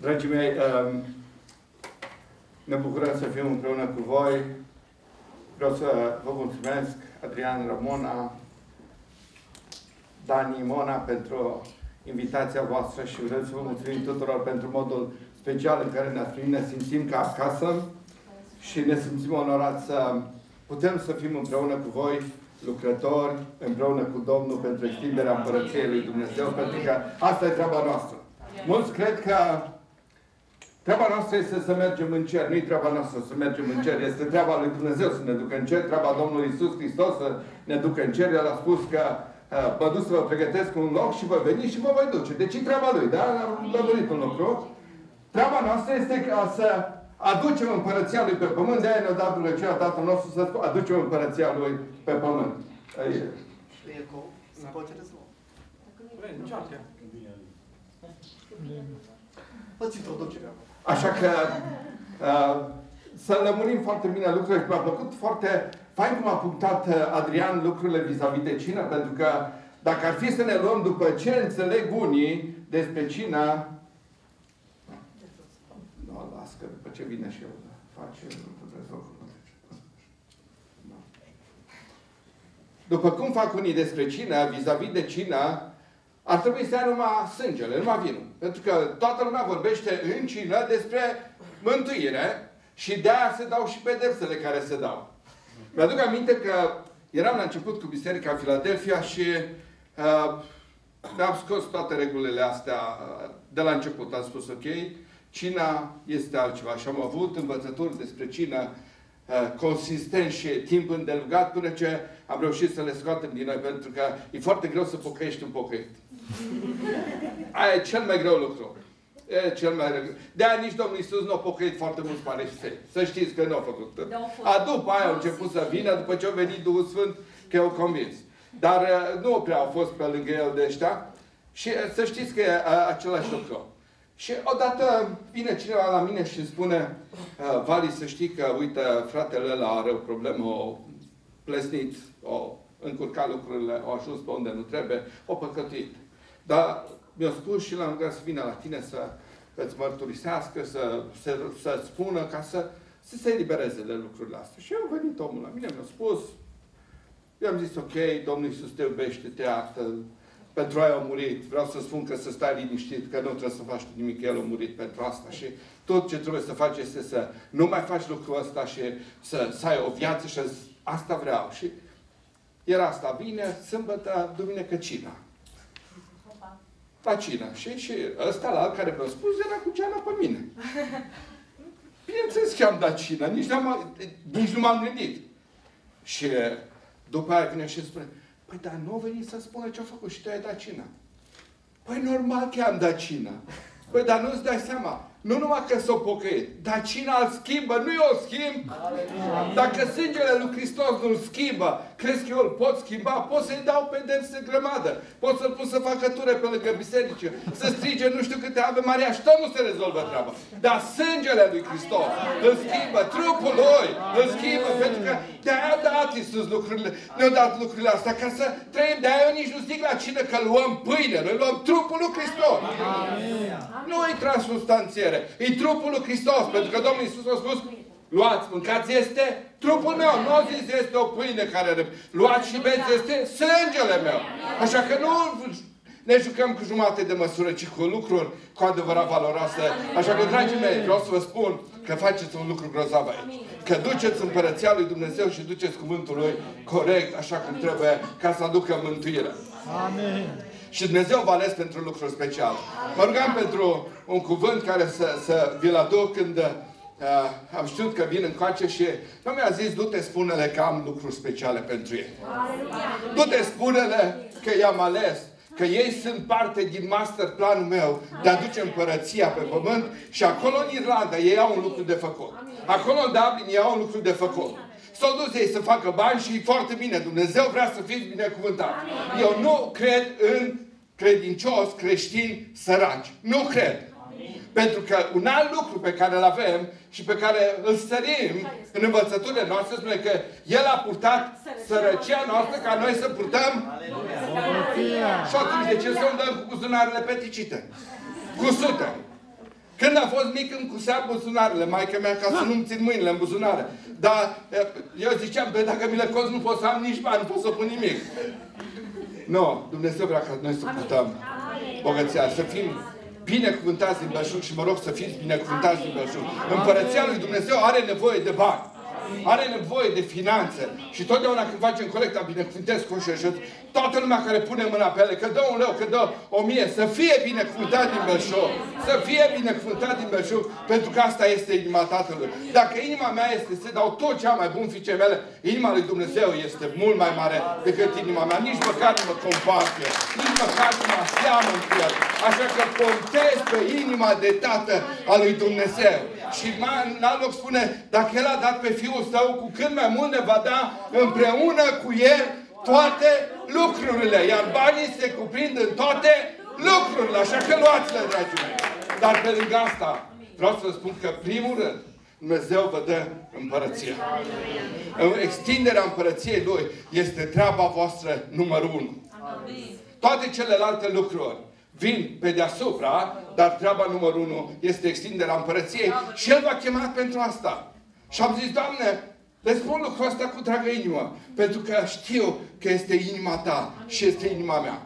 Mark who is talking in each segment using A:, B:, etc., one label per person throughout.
A: Dragii mei, ne bucurăm să fim împreună cu voi. Vreau să vă mulțumesc, Adrian, Ramona, Dani, Mona, pentru invitația voastră și vreau să vă mulțumim tuturor pentru modul special în care ne-ați primit. Ne simțim ca acasă și ne simțim onorați să putem să fim împreună cu voi, lucrători, împreună cu Domnul pentru extinderea Împărăției lui Dumnezeu, pentru că asta e treaba noastră. Mulți cred că treaba noastră este să mergem în cer. Nu e treaba noastră să mergem în cer. Este treaba lui Dumnezeu să ne ducă în cer. Treaba Domnului Iisus Hristos să ne ducă în cer. El a spus că mă duc să vă pregătesc un loc și vă veni și vă voi duce. Deci e treaba lui, da? Am lămurit un lucru. Treaba noastră este ca să aducem Împărăția lui pe pământ. De-aia ne-a dat rugăciunea Tatăl nostru să aducem Împărăția lui pe pământ. Așa că să lămurim foarte bine lucrurile. Mi-a plăcut foarte fain cum a punctat Adrian lucrurile vis-a-vis de cină, pentru că dacă ar fi să ne luăm după ce înțeleg unii despre cină, nu, las că după ce vine și eu face după cum fac unii despre cină, vis-a-vis de cină, ar trebui să ia numai sângele, numai vinul. Pentru că toată lumea vorbește în cină despre mântuire și de-aia se dau și pedepsele care se dau. Mi-aduc aminte că eram la început cu Biserica Filadelfia și mi-am scos toate regulile astea de la început. Am spus, ok, cina este altceva. Și am avut învățături despre cină consistent și timp îndelungat până ce am reușit să le scoatem din noi, pentru că e foarte greu să pocăiești un pocăit. Aia e cel mai greu lucru. E cel mai greu. De-aia nici Domnul Iisus nu a pocăit foarte mulți pareștei. Să știți că nu a făcut. După aia au început să vină, după ce a venit Duhul Sfânt, că i-au convins. Dar nu prea au fost pe lângă el de ăștia. Și să știți că e același lucru. Și odată vine cineva la mine și îmi spune, Vali, să știi că, uite, fratele ăla are o problemă, o plesnit, o încurcat lucrurile, o ajuns pe unde nu trebuie, o păcătuit. Dar mi-a spus și l-am rugat să vină la tine să îți mărturisească, să spună, ca să se elibereze de lucrurile astea. Și eu am venit omul la mine, mi-a spus, eu am zis, ok, Domnul Iisus te iubește, te iartă, pentru aia a murit. Vreau să spun că să stai liniștit, că nu trebuie să faci nimic, El a murit pentru asta. Și tot ce trebuie să faci este să nu mai faci lucrul ăsta și să ai o viață și asta vreau. Și era asta, vine, sâmbătă, duminică, cina. La cină. Și ăsta la alt care mi-a spus, era cu ceana pe mine. Bineînțeles că am dat cină, nici nu m-am gândit. Și după aia vine și spune, păi, dar nu a venit să spună ce-a făcut și tu ai dat cină. Păi, normal că am dat cină. Păi, dar nu-ți dai seama. Nu numai că s-o pocăit, dar cina îl schimbă, nu eu o schimb. Dacă sângele lui Hristos nu-l schimbă, crezi că eu îl pot schimba? Pot să-i dau pedepse grămadă. Pot să-l pun să facă ture pe lângă biserică, să strige nu știu câte Ave Maria și tot nu se rezolvă treaba. Dar sângele lui Hristos îl schimbă, trupul lui îl schimbă, pentru că de-aia a dat Iisus lucrurile, ne-a dat lucrurile astea ca să trăim. De-aia eu nici nu zic la cină că luăm pâine, noi luăm trupul lui Hristos. Nu e transubstanțiere. E trupul lui Hristos, pentru că Domnul Iisus a spus, luați, mâncați, este trupul meu. Nu au zis, este o pâine care... Luați și beți, este sângele meu. Așa că nu ne jucăm cu jumate de măsură, ci cu lucruri cu adevărat valoroase. Așa că, dragii mei, vreau să vă spun că faceți un lucru grozav aici. Că duceți Împărăția lui Dumnezeu și duceți cuvântul lui corect, așa cum trebuie, ca să aducă mântuire. Amin. Și Dumnezeu vă ales pentru lucruri speciale. Mă rugam pentru un cuvânt care să vi-l aduc când am știut că vin încoace și nu mi-a zis, du-te, spune-le că am lucruri speciale pentru ei. Du-te, spune-le că i-am ales. Că ei sunt parte din master planul meu de a duce Împărăția pe pământ și acolo în Irlanda ei au un lucru de făcut. Acolo în Dublin ei au un lucru de făcut. S-au dus ei să facă bani și foarte bine. Dumnezeu vrea să fiți binecuvântați. Eu nu cred în credincioși creștini săraci. Nu cred. Pentru că un alt lucru pe care îl avem și pe care îl sărim în învățăturile noastre spune că El a purtat sărăcia noastră ca noi să purtăm și atunci de ce să dăm cu buzunarele peticite? Cu sute. Când fost mic îmi cusea buzunarele, maica mea, ca să nu-mi țin mâinile în buzunare. Dar eu ziceam, bă, dacă mi le cozi, nu pot să am nici bani, nu pot să pun nimic. Nu, Dumnezeu vrea ca noi să purtăm bogăția, să fim binecuvântați din belșug și mă rog să fiți binecuvântați din belșug. Împărăția lui Dumnezeu are nevoie de bani. Are nevoie de finanțe. Și totdeauna când facem colecta, binecuvântez cu și toată lumea care pune mâna pe ele, că dă 1 leu, că dă 1000, să fie binecuvântat din belșug. Să fie binecuvântat din belșug, pentru că asta este inima Tatălui. Dacă inima mea este să dau tot ce am mai bun fiicei mele, inima lui Dumnezeu este mult mai mare decât inima mea. Nici măcar nu mă compar cu el. Nici măcar nu mă aseamăn cu el. Așa că contez pe inima de tată a lui Dumnezeu. Și în alt loc spune, dacă El a dat pe Fiul Său, cu cât mai mult ne va da împreună cu El toate lucrurile. Iar banii se cuprind în toate lucrurile. Așa că luați-le, dragii mei. Dar pe lângă asta, vreau să spun că, primul rând, Dumnezeu vă dă împărăția. Extinderea împărăției Lui este treaba voastră numărul 1. Toate celelalte lucruri vin pe deasupra, dar treaba numărul 1 este extinderea împărăției și El v-a chemat pentru asta. Și am zis, Doamne, le spun lucrul ăsta cu dragă inimă, pentru că știu că este inima Ta și este inima mea.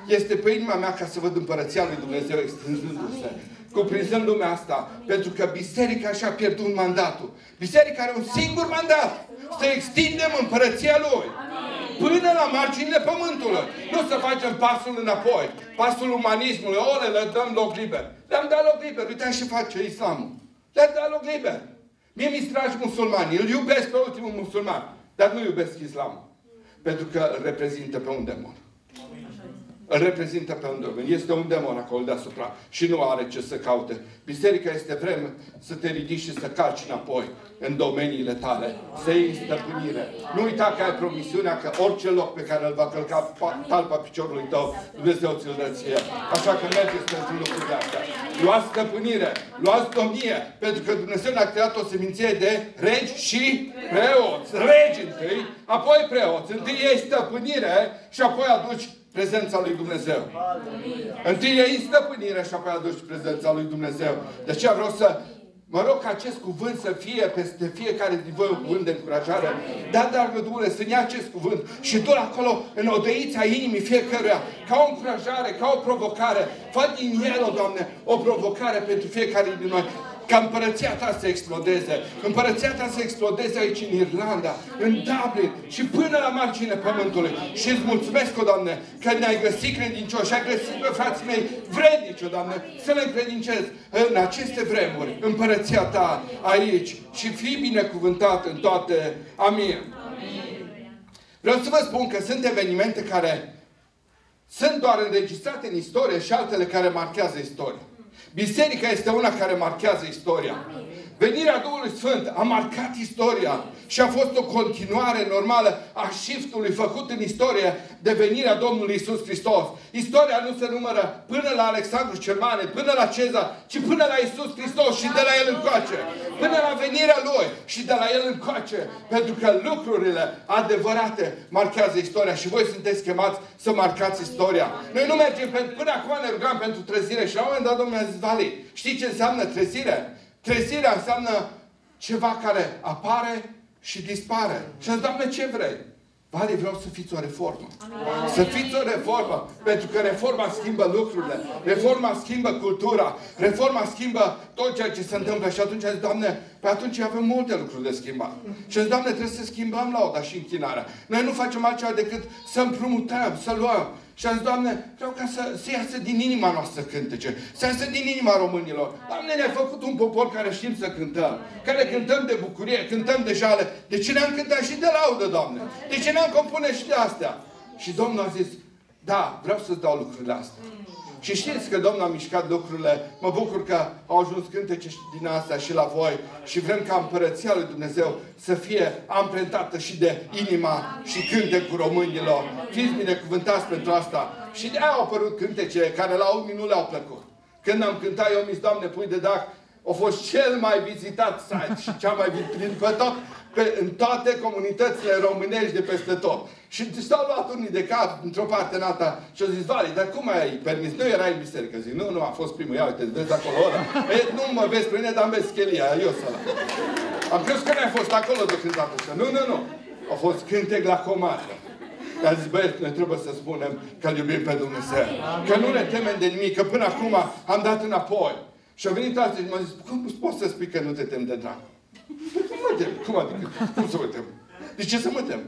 A: Este pe inima mea ca să văd împărăția lui Dumnezeu extinzându-se, cuprinzând lumea asta, pentru că biserica și-a pierdut mandatul. Biserica are un singur mandat, să extindem împărăția Lui. Până la marginile pământului. Nu să facem pasul înapoi. Pasul umanismului. Le dăm loc liber. Le-am dat loc liber. Uitați ce face islamul. Le-am dat loc liber. Mie mi-s dragi musulmani. Îl iubesc pe ultimul musulman. Dar nu iubesc islamul. Pentru că îl reprezintă pe un demon. Îl reprezintă pe un demon. Este un demon acolo deasupra. Și nu are ce să caute. Biserica este vreme să te ridici și să calci înapoi în domeniile tale. Să iei stăpânire. Nu uita că ai promisiunea că orice loc pe care îl va călca talpa piciorului tău, Dumnezeu ți-l dă ție. Așa că mergeți pentru lucrurile astea. Luați stăpânire. Luați domnie. Pentru că Dumnezeu ne-a creat o seminție de regi și preoți. Regi întâi, apoi preoți. Întâi iei stăpânire și apoi aduci prezența lui Dumnezeu. Întâi iei stăpânire și apoi aduci prezența lui Dumnezeu. De aceea vreau să mă rog ca acest cuvânt să fie peste fiecare din voi un cuvânt de încurajare. Da, dragă Dumnezeu, să ia acest cuvânt și du-l acolo în odăița inimii fiecăruia, ca o încurajare, ca o provocare. Fă din el, Doamne, o provocare pentru fiecare din noi. Ca împărăția Ta să explodeze. Împărăția Ta să explodeze aici în Irlanda, în Dublin și până la marginea pământului. Și îți mulțumesc, o Doamne, că ne-ai găsit credincioși, ai găsit pe frații mei vrednici, o Doamne, să le încredințezi în aceste vremuri, împărăția Ta aici și fii binecuvântat în toate. Amin. Vreau să vă spun că sunt evenimente care sunt doar înregistrate în istorie și altele care marchează istoria. Biserica este una care marchează istoria. Venirea Duhului Sfânt a marcat istoria și a fost o continuare normală a shift-ului făcut în istorie de venirea Domnului Iisus Hristos. Istoria nu se numără până la Alexandru cel Mare, până la Cezar, ci până la Iisus Hristos și de la El încoace. Până la venirea Lui și de la El încoace. Pentru că lucrurile adevărate marchează istoria și voi sunteți chemați să marcați istoria. Noi nu mergem până acum ne rugăm pentru trezire și la un moment dat Domnul a zis, Vali, știi ce înseamnă trezire? Trezirea înseamnă ceva care apare și dispare. Și înseamnă ce vrei. Vale, vreau să fiți o reformă. Amin. Să fiți o reformă. Pentru că reforma schimbă lucrurile. Reforma schimbă cultura. Reforma schimbă tot ceea ce se întâmplă. Și atunci zic, Doamne, pe atunci avem multe lucruri de schimbat. Și zic, Doamne, trebuie să schimbăm lauda și închinarea. Noi nu facem altceva decât să împrumutăm, să luăm. Și am zis, Doamne, vreau ca să iasă din inima noastră cântece. Să iasă din inima românilor. Doamne, ne-ai făcut un popor care știm să cântăm. Care cântăm de bucurie, cântăm de jale. De ce ne-am cântat și de laudă, Doamne? De ce ne-am compune și de astea? Și Domnul a zis, da, vreau să-ți dau lucrurile astea. Și știți că Domnul a mișcat lucrurile. Mă bucur că au ajuns cântece din astea și la voi. Și vrem ca împărăția lui Dumnezeu să fie amprentată și de inima și cântecul românilor. Fiți binecuvântați pentru asta. Și de-aia au apărut cântece care la unii nu le-au plăcut. Când am cântat, eu mi-s, Doamne, pui de dac, a fost cel mai vizitat site și cea mai în toate comunitățile românești de peste tot. Și s-au luat unii de cap într-o parte în alta și au zis, Vali, dar cum ai permis? Nu erai în biserică. Zic, nu, a fost primul. Ia uite, vezi acolo ăla. Nu mă vezi pe mine, dar îmi vezi chelia, eu ăla. Am crezut că n-ai fost acolo de cântat așa. Nu. A fost cântec la comandă. A zis, băieți, noi trebuie să spunem că îl iubim pe Dumnezeu. Că nu ne temem de nimic, că până acum am dat înapoi. Și au venit alții și m-au zis, cum poți să spui că nu te temi de dracu? Cum adică? Cum să mă tem? De ce să mă tem?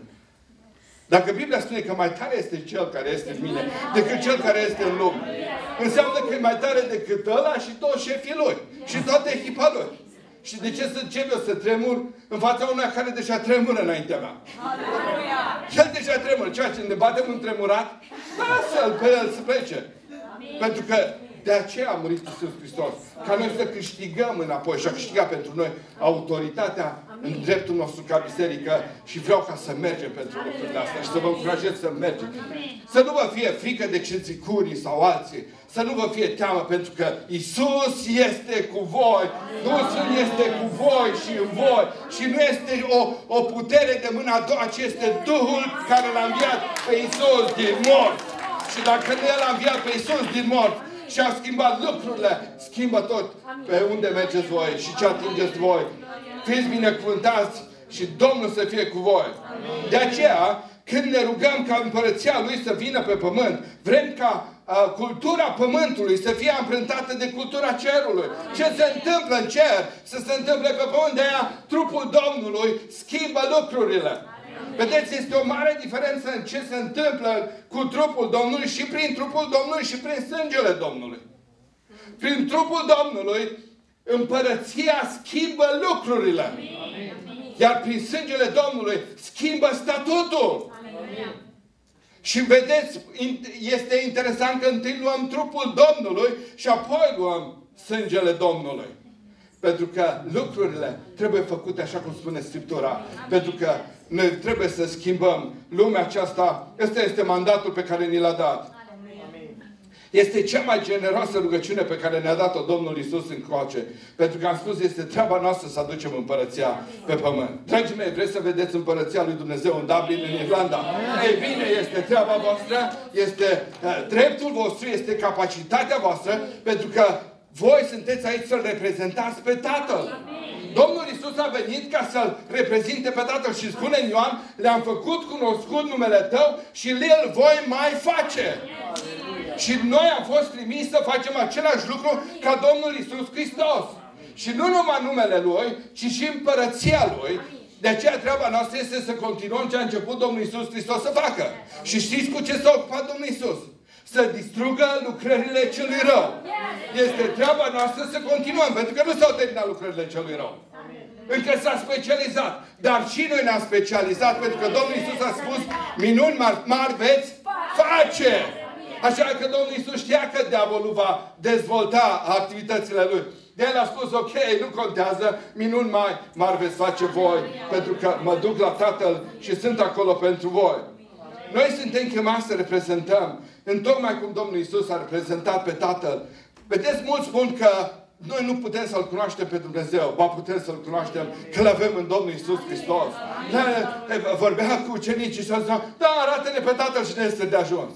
A: Dacă Biblia spune că mai tare este cel care este în mine decât cel care este în lume, înseamnă că e mai tare decât ăla și toți șefii lui. Și toată echipa lui. Și de ce să încep eu să tremur în fața unui care deja tremură înaintea mea? El deja tremură. Ceea ce ne batem în tremurat, lasă-l pe el să plece. Pentru că de aceea a murit Iisus Hristos. Ca noi să câștigăm înapoi și a câștigat pentru noi autoritatea în dreptul nostru ca biserică și vreau ca să mergem pentru lucrurile astea și să vă încurajez să mergem. Să nu vă fie frică de cințicurii sau alții. Să nu vă fie teamă pentru că Iisus este cu voi. Duhul este cu voi și în voi. Și nu este o putere de mâna a doua, ci este Duhul care l-a înviat pe Iisus din morți. Și dacă nu El a înviat pe Iisus din morți și a schimbat lucrurile, schimbă tot pe unde mergeți voi și ce atingeți voi. Fiți binecuvântați și Domnul să fie cu voi. De aceea, când ne rugăm ca împărăția Lui să vină pe pământ, vrem ca cultura pământului să fie amprentată de cultura cerului. Ce se întâmplă în cer, să se întâmple pe pământ. De aia, trupul Domnului schimbă lucrurile. Vedeți, este o mare diferență în ce se întâmplă cu trupul Domnului și prin trupul Domnului și prin sângele Domnului. Prin trupul Domnului, împărăția schimbă lucrurile. Iar prin sângele Domnului schimbă statutul. Și vedeți, este interesant că întâi luăm trupul Domnului și apoi luăm sângele Domnului. Pentru că lucrurile trebuie făcute așa cum spune Scriptura. Pentru că noi trebuie să schimbăm lumea aceasta. Ăsta este mandatul pe care ni l-a dat. Este cea mai generoasă rugăciune pe care ne-a dat-o Domnul Iisus încoace. Pentru că am spus, este treaba noastră să aducem împărăția pe pământ. Dragii mei, vreți să vedeți împărăția lui Dumnezeu în Dublin, în Irlanda? Ei bine, este treaba voastră, este dreptul vostru, este capacitatea voastră, pentru că voi sunteți aici să-L reprezentați pe Tatăl. Domnul Iisus a venit ca să-L reprezinte pe Tatăl și spune în Ioan, le-am făcut cunoscut numele Tău și El voi mai face. Și noi am fost trimiși să facem același lucru ca Domnul Iisus Hristos. Și nu numai numele Lui, ci și împărăția Lui. De aceea treaba noastră este să continuăm ce a început Domnul Iisus Hristos să facă. Și știți cu ce s-a ocupat Domnul Iisus? Să distrugă lucrările celui rău. Este treaba noastră să continuăm, pentru că nu s-au terminat lucrările celui rău. Încă s-a specializat. Dar și noi ne-am specializat, pentru că Domnul Iisus a spus, minuni mari veți face. Așa că Domnul Iisus știa că diavolul va dezvolta activitățile lui. De el a spus, ok, nu contează, minuni mari veți face voi, pentru că mă duc la Tatăl și sunt acolo pentru voi. Noi suntem chemați să reprezentăm, întocmai cum Domnul Iisus a reprezentat pe Tatăl. Vedeți, mulți spun că noi nu putem să-L cunoaștem pe Dumnezeu, ba putem să-L cunoaștem că L-avem în Domnul Iisus Hristos. Vorbea cu ucenicii și a zis, da, arată-ne pe Tatăl și ne este de ajuns.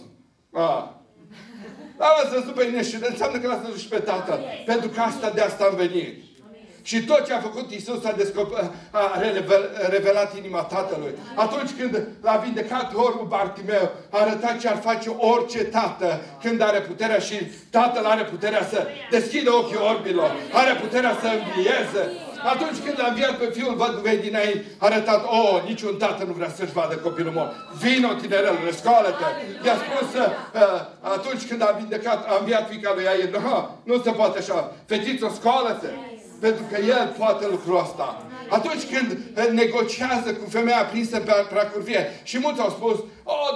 A: Dar l-ați văzut pe mine și înseamnă că l-ați văzut și pe Tatăl. Pentru că de asta am venit. Și tot ce a făcut Iisus a revelat inima Tatălui. Atunci când l-a vindecat orbul Bartimeu, a arătat ce ar face orice tată când are puterea și Tatăl are puterea să deschidă ochii orbilor. Are puterea să învieze. Atunci când l-a înviat pe fiul văduvei din Nain, a arătat, niciun tată nu vrea să-și vadă copilul mort. Vino, tinerelule, scoală-te! I-a spus, atunci când a înviat fiica lui Iair, nu se poate așa. Fetiță, scoală-te! Pentru că el poate lucrul ăsta. Atunci când negociază cu femeia prinsă pe pracurvie și mulți au spus,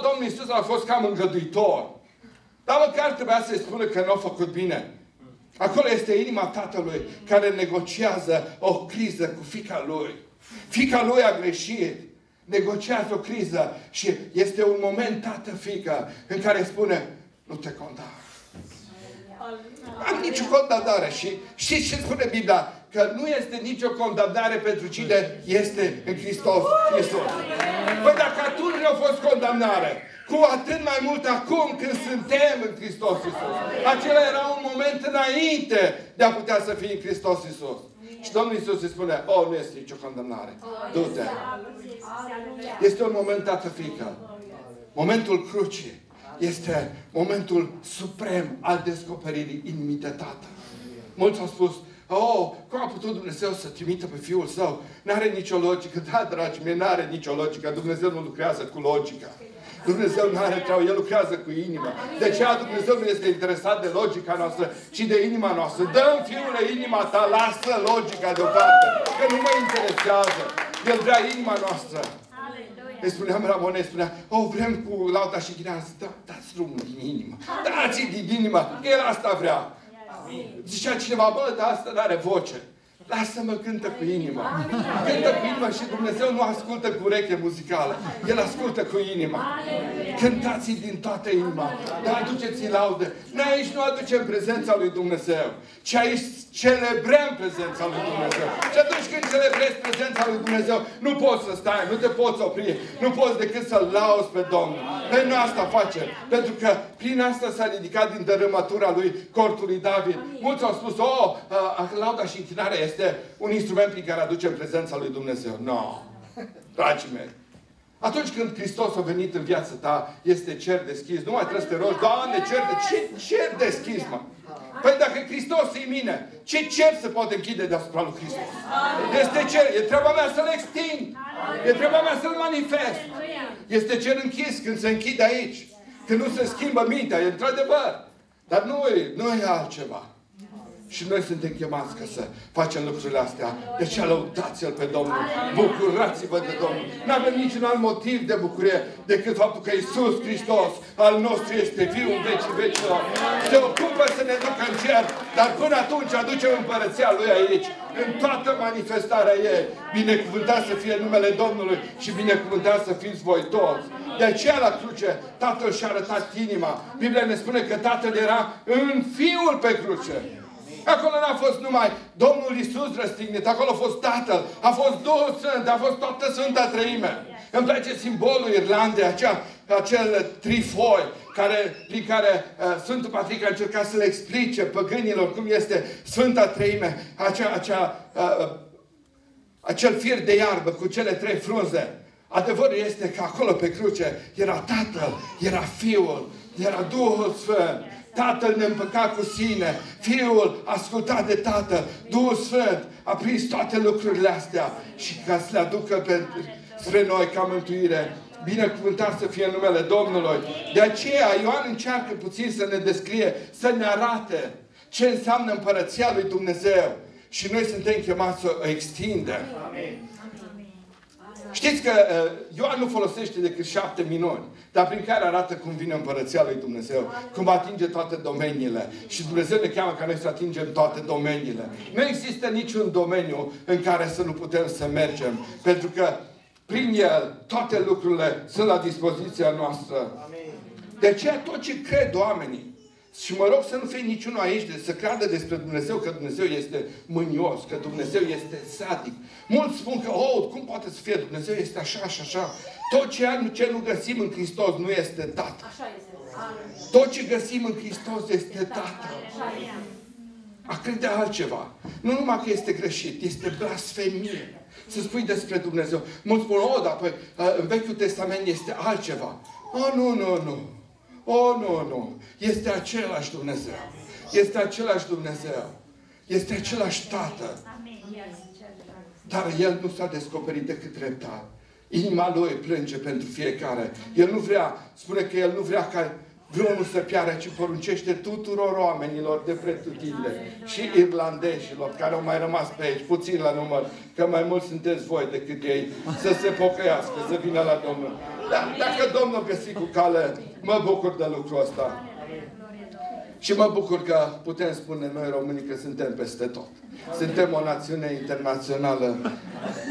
A: Domnul Iisus a fost cam îngăduitor. Dar măcar trebuia să-i spună că nu a făcut bine. Acolo este inima Tatălui care negociază o criză cu fiica lui. Fiica lui a greșit. Negociază o criză și este un moment tată-fiică în care spune, nu te condamn. Am nicio condamnare. Și știți ce spune Biblia? Că nu este nicio condamnare pentru cine este în Hristos Iisus. Păi dacă atunci nu a fost condamnare, cu atât mai mult acum când suntem în Hristos Iisus. Acela era un moment înainte de a putea să fii în Hristos Iisus. Și Domnul Iisus îi spune, nu este nicio condamnare. Du-te. Este un moment, tată, fiică. Momentul crucii este momentul suprem al descoperirii inimii de Tată. Mulți au spus, cum a putut Dumnezeu să trimită pe Fiul Său? N-are nicio logică. Da, dragii mei, n-are nicio logică. Dumnezeu nu lucrează cu logica. Dumnezeu nu are treabă, El lucrează cu inima. De aceea Dumnezeu nu este interesat de logica noastră, ci de inima noastră. Dă-mi, Fiule, inima ta, lasă logica deoparte, că nu mă interesează. El vrea inima noastră. Îi spuneam Ramone, spunea, vrem cu lauta și ghinează. Dați drumul din inimă. Dați-i din inimă. El asta vrea. Zicea cineva, dar asta nu are voce. Lasă-mă, cântă cu inima. Cântă cu inima și Dumnezeu nu ascultă cu ureche muzicală. El ascultă cu inima. Cântați-i din toată inima. Dar aduceți-i laude. Noi aici nu aducem prezența lui Dumnezeu, ci aici celebrăm prezența lui Dumnezeu. Și atunci când celebrezi prezența lui Dumnezeu, nu poți să stai, nu te poți opri, nu poți decât să-L lauzi pe Domnul. Noi nu asta facem. Pentru că prin asta s-a ridicat din dărâmătura lui cortului David. Mulți au spus, lauda și închinarea este un instrument prin care aducem prezența lui Dumnezeu. Nu. Dragii mei. Atunci când Hristos a venit în viața ta, este cer deschis. Nu mai trebuie să te rogi, Doamne, cer deschis, mă. Păi dacă Hristos e în mine, ce cer se poate închide deasupra lui Hristos? Este cer. E treaba mea să-L extind. E treaba mea să-L manifest. Este cer închis când se închide aici. Când nu se schimbă mintea, e într-adevăr. Dar nu e altceva. Și noi suntem chemați ca să facem lucrurile astea. De ce lăudați-L pe Domnul? Bucurați-vă de Domnul. Nu avem niciun alt motiv de bucurie decât faptul că Iisus Hristos al nostru este Fiul în vecii vecilor. Se ocupă să ne ducă în cer, dar până atunci aducem împărăția Lui aici. În toată manifestarea ei. Binecuvântat să fie numele Domnului și binecuvântat să fiți voi toți. De aceea la cruce Tatăl și-a arătat inima. Biblia ne spune că Tatăl era în Fiul pe cruce. Acolo n-a fost numai Domnul Iisus răstignit, acolo a fost Tatăl, a fost Duhul Sfânt, a fost toată Sfânta Treime. Îmi place simbolul Irlandei, acel trifoi prin care Sfântul Patrick a încercat să le explice păgânilor cum este Sfânta Treime, acel fir de iarbă cu cele trei frunze. Adevărul este că acolo pe cruce era Tatăl, era Fiul, era Duhul Sfânt. Tatăl ne împăca cu sine, Fiul ascultat de Tatăl, Duhul Sfânt a prins toate lucrurile astea și ca să le aducă spre noi ca mântuire. Binecuvântat să fie numele Domnului. De aceea Ioan încearcă puțin să ne descrie, să ne arate ce înseamnă împărăția lui Dumnezeu. Și noi suntem chemați să o extindem. Amin. Știți că Ioan nu folosește decât 7 minuni, dar prin care arată cum vine împărăția lui Dumnezeu, cum atinge toate domeniile. Și Dumnezeu ne cheamă ca noi să atingem toate domeniile. Nu există niciun domeniu în care să nu putem să mergem, pentru că prin el toate lucrurile sunt la dispoziția noastră. De aceea tot ce cred oamenii, și mă rog să nu fie niciunul aici să creadă despre Dumnezeu că Dumnezeu este mânios, că Dumnezeu este sadic. Mulți spun că, cum poate să fie? Dumnezeu este așa și așa. Tot ce nu găsim în Hristos nu este Tatăl. Tot ce găsim în Hristos este Tatăl. A crede altceva. Nu numai că este greșit, este blasfemie. Să spui despre Dumnezeu. Mulți spun, dar în Vechiul Testament este altceva. Nu. Nu. Este același Dumnezeu. Este același Dumnezeu. Este același Tată. Dar El nu s-a descoperit decât treptat. Inima Lui plânge pentru fiecare. El nu vrea, spune că El nu vrea ca vreunul să piară, ci poruncește tuturor oamenilor de pretutindeni. Și irlandeșilor care au mai rămas pe aici, puțin la număr, că mai mulți sunteți voi decât ei, să se pocăiască, să vină la Domnul. Dar dacă Domnul găsi cu cale, mă bucur de lucrul ăsta. Și mă bucur că putem spune noi românii că suntem peste tot. Suntem o națiune internațională.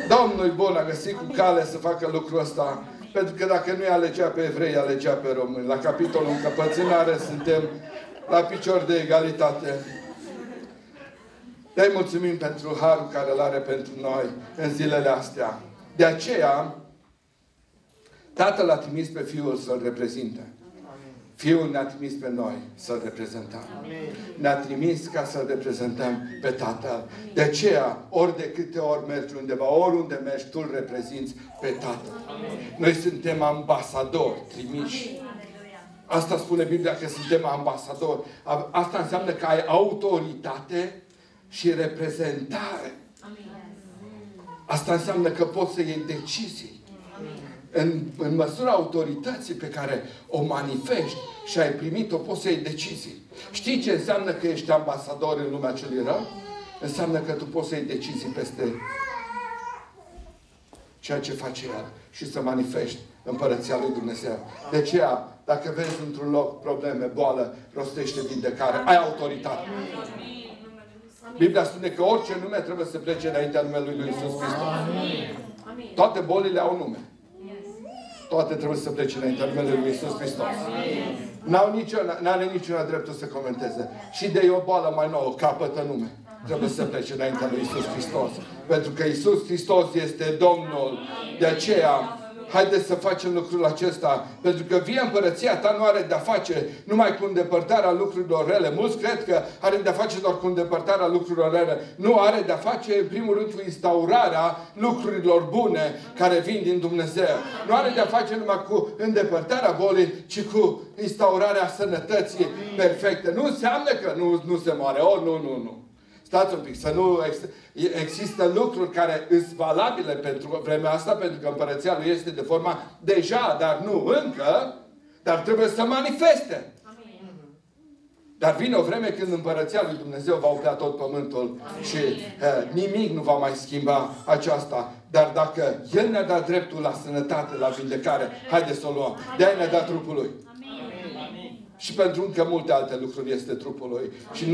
A: Domnul bun a găsit cu cale să facă lucrul ăsta. Pentru că dacă nu-i alegea pe evrei, alegea pe români. La capitolul încăpățânare suntem la picior de egalitate. Te mulțumim pentru harul care îl are pentru noi în zilele astea. De aceea, Tatăl a trimis pe Fiul să-L reprezinte. Fiul ne-a trimis pe noi să-L reprezentăm. Ne-a trimis ca să-L reprezentăm pe Tatăl. De aceea, ori de câte ori mergi undeva, oriunde mergi, tu îl reprezinți pe Tatăl. Noi suntem ambasadori, trimiși. Asta spune Biblia, că suntem ambasadori. Asta înseamnă că ai autoritate și reprezentare. Asta înseamnă că poți să iei decizii. În măsura autorității pe care o manifesti și ai primit-o, poți să iei decizii. Știi ce înseamnă că ești ambasador în lumea celui rău? Înseamnă că tu poți să iei decizii peste ceea ce face El și să manifesti împărăția lui Dumnezeu. De aceea, dacă vezi într-un loc probleme, boală, rostește vindecare, ai autoritate. Biblia spune că orice nume trebuie să plece înaintea numelui lui Iisus Hristos. Toate bolile au nume. Toate trebuie să plece înaintea numelui lui Iisus Hristos. N-are niciuna dreptul să comenteze. Și de o boală mai nouă, capătă nume. Trebuie să plece înaintea lui Iisus Hristos. Pentru că Iisus Hristos este Domnul. De aceea, haideți să facem lucrul acesta. Pentru că vie împărăția ta nu are de-a face numai cu îndepărtarea lucrurilor rele. Mulți cred că are de-a face doar cu îndepărtarea lucrurilor rele. Nu, are de-a face în primul rând cu instaurarea lucrurilor bune care vin din Dumnezeu. Nu are de-a face numai cu îndepărtarea bolii, ci cu instaurarea sănătății perfecte. Nu înseamnă că nu se moare. Nu. Stați un pic, să nu există lucruri care sunt valabile pentru vremea asta, pentru că împărăția lui este de forma deja, dar nu încă, dar trebuie să manifeste. Dar vine o vreme când împărăția lui Dumnezeu va umpea tot pământul și nimic nu va mai schimba aceasta. Dar dacă El ne-a dat dreptul la sănătate, la vindecare, haideți să o luăm. De-aia ne-a dat trupul Lui. Și pentru încă multe alte lucruri este trupul Lui. Și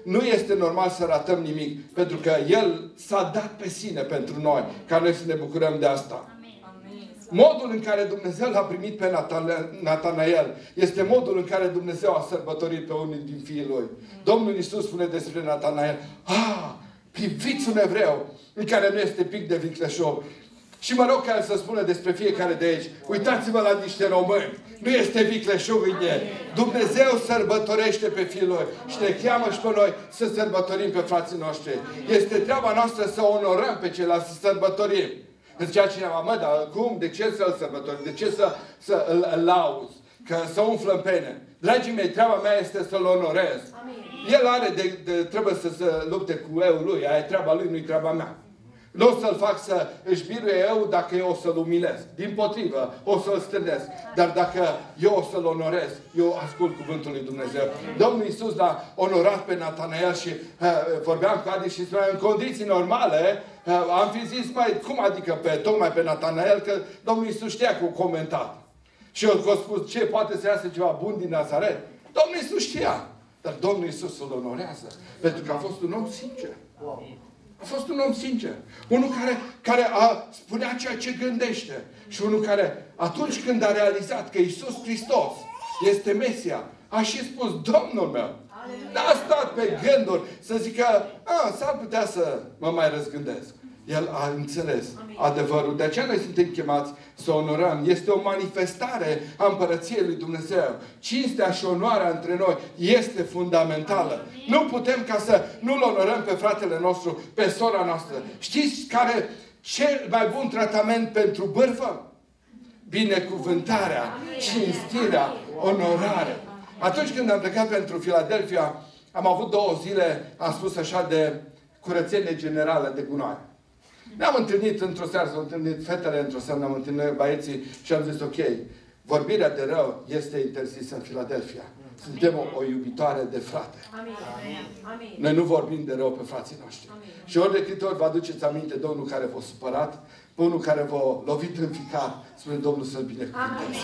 A: nu este normal să ratăm nimic. Pentru că El s-a dat pe sine pentru noi. Ca noi să ne bucurăm de asta. Modul în care Dumnezeu l-a primit pe Natanael este modul în care Dumnezeu a sărbătorit pe unul din fiii Lui. Domnul Iisus spune despre Natanael: priviți un evreu în care nu este pic de vicleșor. Și mă rog ca El să spună despre fiecare de aici: uitați-vă la niște români. Nu este vicleșug în ei. Dumnezeu sărbătorește pe fiii Lui. Și ne cheamă și pe noi să sărbătorim pe frații noștri. Este treaba noastră să onorăm pe ceilalți, să sărbătorim. Zicea cineva: dar cum? De ce să-l sărbătorim? De ce să-l lauzi? Că să umflă în pene. Dragii mei, treaba mea este să-l onorez. El trebuie să se lupte cu eu lui. Aia e treaba lui, nu-i treaba mea. Nu o să-l fac să își biruie eu dacă eu o să-l umilesc. Dimpotrivă, o să-l stârnesc. Dar dacă eu o să-l onorez, eu ascult cuvântul lui Dumnezeu. Domnul Iisus l-a onorat pe Natanael și vorbeam cu Adi și spuneam, în condiții normale, am fi zis: cum adică tocmai pe Natanael? Că Domnul Iisus știa că o comentat. Și eu a spus: ce, poate să iasă ceva bun din Nazaret? Domnul Iisus știa. Dar Domnul Iisus îl onorează. Pentru că a fost un om sincer. A fost un om sincer. Unul care spunea ceea ce gândește. Și unul care, atunci când a realizat că Iisus Hristos este Mesia, a și spus: Domnul meu. N-a stat pe gânduri să zică: s-ar putea să mă mai răzgândesc. El a înțeles adevărul. De aceea noi suntem chemați să onorăm. Este o manifestare a împărăției lui Dumnezeu. Cinstea și onoarea între noi este fundamentală. Nu putem ca să nu-l onorăm pe fratele nostru, pe sora noastră. Știți care cel mai bun tratament pentru bârfă? Binecuvântarea, cinstirea, onorarea. Atunci când am plecat pentru Filadelfia, am avut 2 zile, am spus așa, de curățenie generală de gunoaie. Ne-am întâlnit într-o seară, s-au întâlnit fetele într-o seară, ne-am întâlnit băieții și am zis: ok, vorbirea de rău este interzisă în Filadelfia. Suntem o iubitoare de frate. Amin. Noi nu vorbim de rău pe frații noștri. Amin. Și ori de câte ori vă aduceți aminte de unul care v-a supărat, pe unul care v-a lovit în ficat, spune: Domnul să-l binecuvânteze.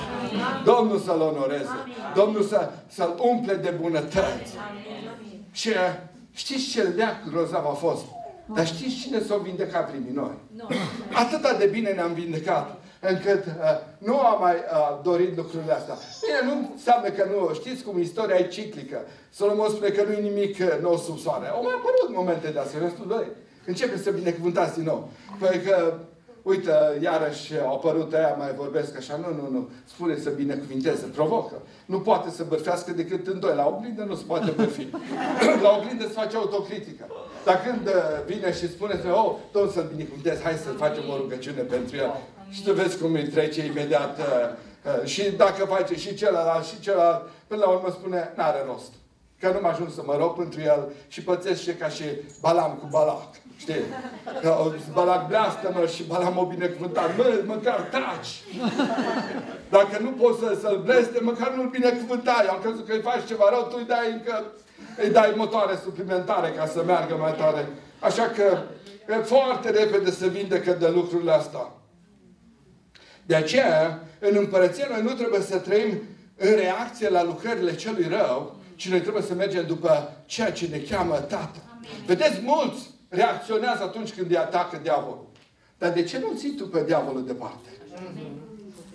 A: Domnul să-l onoreze. Amin. Domnul să-l umple de bunătăți. Amin. Și știți ce leac grozav a fost? Dar știți cine s-a vindecat primii noi? Atâta de bine ne-am vindecat, încât nu am mai dorit lucrurile astea. Bine, nu înseamnă că nu, știți cum istoria e ciclică. Solomon spune că nu e nimic nou sub soare. Au mai apărut momente de astea. Începe să binecuvântați din nou. Păi că, uite, iarăși au apărut aia, mai vorbesc așa. Nu. Spune să binecuvinteze, provocă. Nu poate să bârfească decât în doi. La oglindă nu se poate bârfi. La oglindă se face autocritică. Dar când vine și spune, Domnul să-l binecuvintez, hai să facem o rugăciune pentru el. Și tu vezi cum îi trece imediat. Și dacă face și celălalt, până la urmă spune, n-are rost. Că nu mă ajung să mă rog pentru el și pățește ca și Balam cu Balac. Știi? Balac bleastă-mă și Balam o binecuvântat. Măcar taci! Dacă nu poți să-l bleste, măcar nu-l binecuvântai. Am crezut că îi faci ceva rău, tu îi dai motoare suplimentare ca să meargă mai tare. Așa că e foarte repede să vindecă de lucrurile astea. De aceea, în împărăție, noi nu trebuie să trăim în reacție la lucrările celui rău, ci noi trebuie să mergem după ceea ce ne cheamă Tatăl. Vedeți, mulți reacționează atunci când îi atacă diavolul. Dar de ce nu ții tu pe diavolul departe?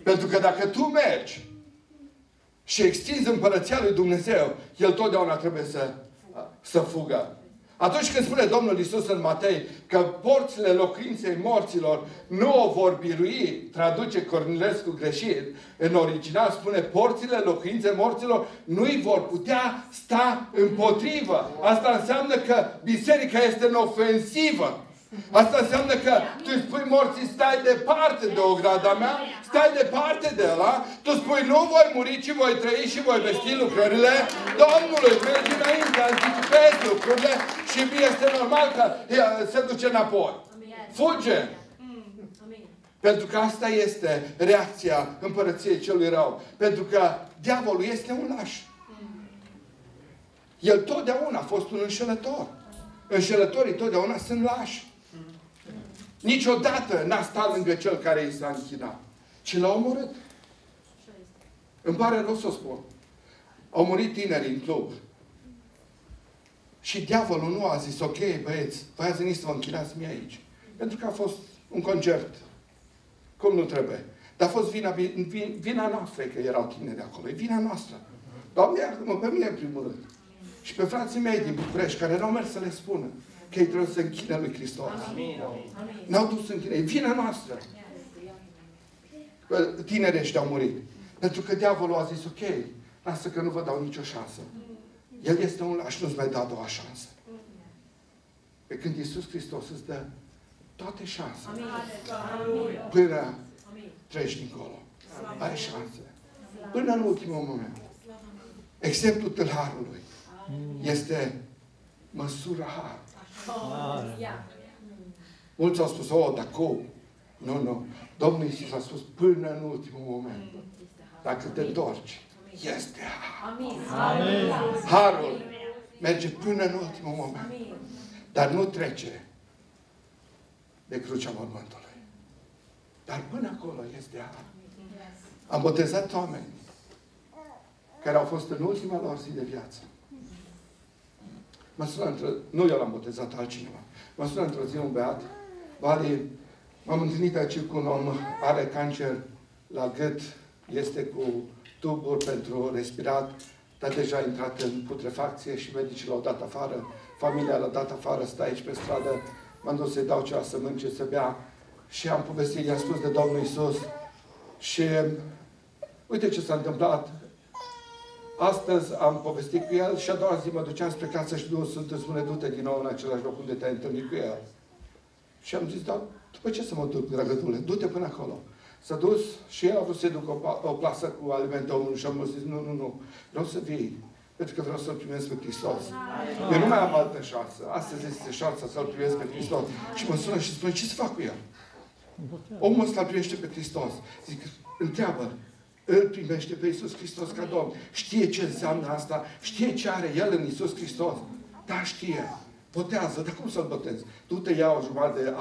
A: Pentru că dacă tu mergi și extinzi împărăția lui Dumnezeu, el totdeauna trebuie să fugă. Atunci când spune Domnul Iisus în Matei că porțile locuinței morților nu o vor birui, traduce Cornilescu greșit, în original spune porțile locuinței morților nu îi vor putea sta împotrivă. Asta înseamnă că biserica este în ofensivă. Asta înseamnă că tu îi spui morții, stai departe de ograda mea, stai departe de ăla, tu spui nu voi muri, ci voi trăi și voi vesti lucrările Domnului. Mergi înainte, anticipezi lucrurile și este normal că se duce înapoi. Fuge! Pentru că asta este reacția împărăției celui rău. Pentru că diavolul este un laș. El totdeauna a fost un înșelător. Înșelătorii totdeauna sunt lași. Niciodată n-a stat lângă cel care i s-a închinat. Ci l-a omorât. Îmi pare rău să o spun. Au murit tinerii în club. Și diavolul nu a zis, ok, băieți, voi ați venit să vă închinați mie aici. Pentru că a fost un concert. Cum nu trebuie. Dar a fost vina noastră că erau tineri acolo. E vina noastră. Doamne, iartă-mă pe mine în primul rând. Și pe frații mei din București, care n-au mers să le spună că ei trebuie să închine lui Hristos. N-au dus să închine. E vina noastră. Tinerii ăștia au murit. Pentru că diavolul a zis, ok, lasă că nu vă dau nicio șansă. El este un laș, nu-ți mai da a doua șansă. Pe când Iisus Hristos îți dă toate șansele. Până treci dincolo. Ai șanse. Până în ultimul moment. Exemplul tâlharului este măsura harului. Mulți au spus, dar cum? Nu. Domnul Iisus a spus, până în ultimul moment. Dacă te întorci, este har. Harul merge până în ultimul moment. Dar nu trece de crucea mormântului. Dar până acolo este har. Am botezat oameni care au fost în ultima lor zi de viață. Nu eu l-am botezat, altcineva. Mă sună într-o zi un beat. Vali, m-am întâlnit aici cu un om, are cancer la gât, este cu tuburi pentru respirat, dar deja a intrat în putrefacție și medicii l-au dat afară, familia l-a dat afară, stă aici pe stradă, m-am dus să-i dau ceva să mănânce, să bea și am povestit, i-am spus de Domnul Iisus și uite ce s-a întâmplat. Astăzi am povestit cu el și a doua zi mă duceam spre casă și Duhul Sfânt îmi spune, du-te din nou în același loc unde te-ai întâlnit cu el. Și am zis, da, după ce să mă duc, dragă Duhule? Du-te până acolo. S-a dus și el a vrut să-i duc o plasă cu alimente omului și am zis, nu, vreau să vii. Pentru că vreau să-L primesc pe Hristos. Eu nu mai am altă șansă. Astăzi este șansa să-L primesc pe Hristos. Și mă sună și spune, ce să fac cu el? Omul ăsta îl primește pe Hristos. Zic, întreabă-l. Îl primește pe Iisus Hristos ca Domn. Știe ce înseamnă asta. Știe ce are El în Iisus Hristos. Da, știe. botează, dar cum să-l botezi? Tu te iau o jumătate de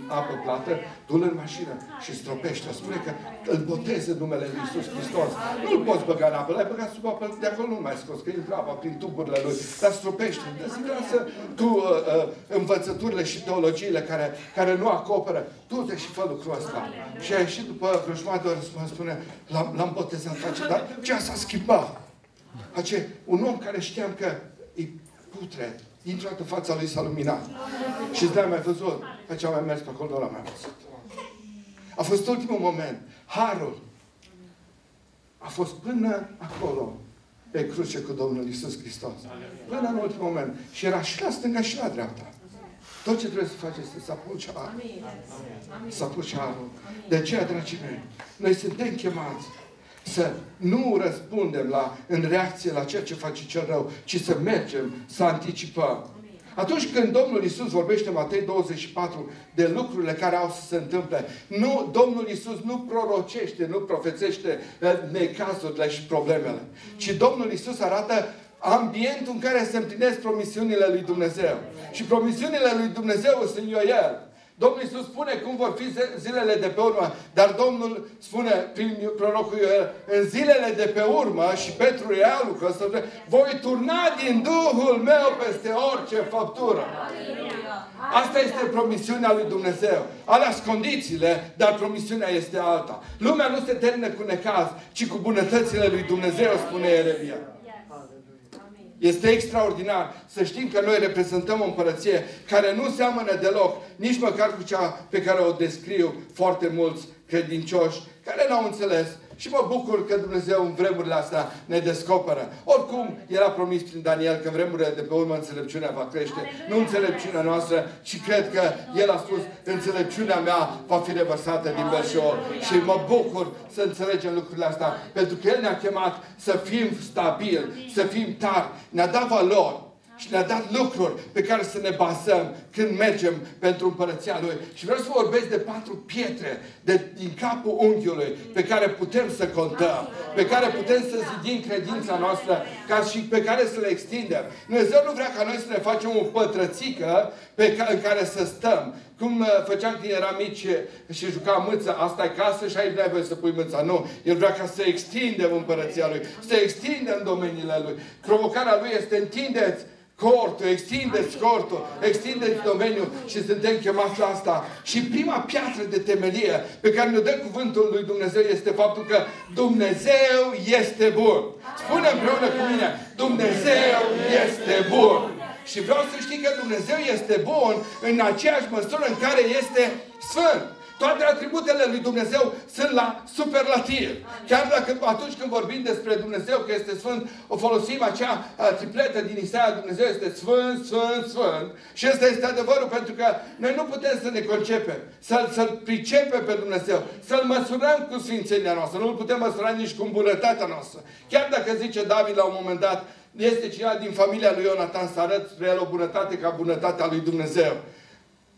A: apă plată, du-l în mașină și stropește. Spune că îl botezi în numele Lui Iisus Hristos. Nu-l poți băga în apă, l-ai băgat sub apă, de acolo nu mai scos, că intră apa prin tuburile Lui. Dar stropește. Lasă tu învățăturile și teologiile care nu acoperă. Du-te și fă lucrul ăsta. Și a ieșit după vreo jumătate de oră, spune, l-am botezat, dar ce s-a schimbat? Un om care știam că e putred, intră în fața lui, s-a luminat. Și n-ai mai văzut. Aceea am mai mers pe acolo, nu l-am mai văzut. A fost ultimul moment. Harul a fost până acolo, pe cruce cu Domnul Iisus Hristos. Până în ultimul moment. Și era și la stânga și la dreapta. Tot ce trebuie să faci este să apuci harul. Să apuci harul. De aceea, dragii mei, noi suntem chemați să nu răspundem în reacție la ceea ce face cel rău, ci să mergem, să anticipăm. Atunci când Domnul Iisus vorbește în Matei 24 de lucrurile care au să se întâmple, Domnul Iisus nu prorocește, nu profețește necazurile și problemele, ci Domnul Iisus arată ambientul în care se împlinesc promisiunile lui Dumnezeu. Și promisiunile lui Dumnezeu sunt Ioel. Domnul Iisus spune cum vor fi zilele de pe urmă, dar Domnul spune prin prorocul Ioel, în zilele de pe urmă, și Petru ia lucrul ăsta, voi turna din Duhul meu peste orice făptură. Asta este promisiunea lui Dumnezeu. Alea-s condițiile, dar promisiunea este alta. Lumea nu se termină cu necaz, ci cu bunătățile lui Dumnezeu, spune Ieremia. Este extraordinar să știm că noi reprezentăm o împărăție care nu seamănă deloc, nici măcar cu cea pe care o descriu foarte mulți credincioși, care n-au înțeles. Și mă bucur că Dumnezeu în vremurile astea ne descoperă. Oricum, era promis prin Daniel că în vremurile de pe urmă înțelepciunea va crește. Nu înțelepciunea noastră, și cred că El a spus, înțelepciunea mea va fi revărsată din belșor. Și mă bucur să înțelegem lucrurile astea. Pentru că El ne-a chemat să fim stabili, să fim tari. Ne-a dat valori. Și ne-a dat lucruri pe care să ne bazăm când mergem pentru împărăția Lui. Și vreau să vorbesc de 4 pietre din capul unghiului pe care putem să contăm, pe care putem să zidim credința noastră și pe care să le extindem. Dumnezeu nu vrea ca noi să ne facem o pătrățică în care să stăm. Cum făceam când eram mici și jucam mâța, asta e casă și ai nevoie să pui mâța. Nu. El vrea ca să extindem împărăția Lui, să extindem domeniile Lui. Provocarea Lui este întindeți cortul, extindeți cortul, extindeți domeniul și suntem chemați la asta. Și prima piatră de temelie pe care ne dă cuvântul lui Dumnezeu este faptul că Dumnezeu este bun. Spune împreună cu mine, Dumnezeu este bun. Și vreau să știi că Dumnezeu este bun în aceeași măsură în care este sfânt. Toate atributele lui Dumnezeu sunt la superlativ. Chiar dacă atunci când vorbim despre Dumnezeu că este Sfânt, o folosim acea tripletă din Isaia, Dumnezeu este Sfânt, Sfânt, Sfânt. Și ăsta este adevărul, pentru că noi nu putem să ne concepem, să-L pricepem pe Dumnezeu, să-L măsurăm cu sfințenia noastră. Nu-L putem măsura nici cu bunătatea noastră. Chiar dacă zice David la un moment dat, este cineva din familia lui Ionatan să arăt spre el o bunătate ca bunătatea lui Dumnezeu.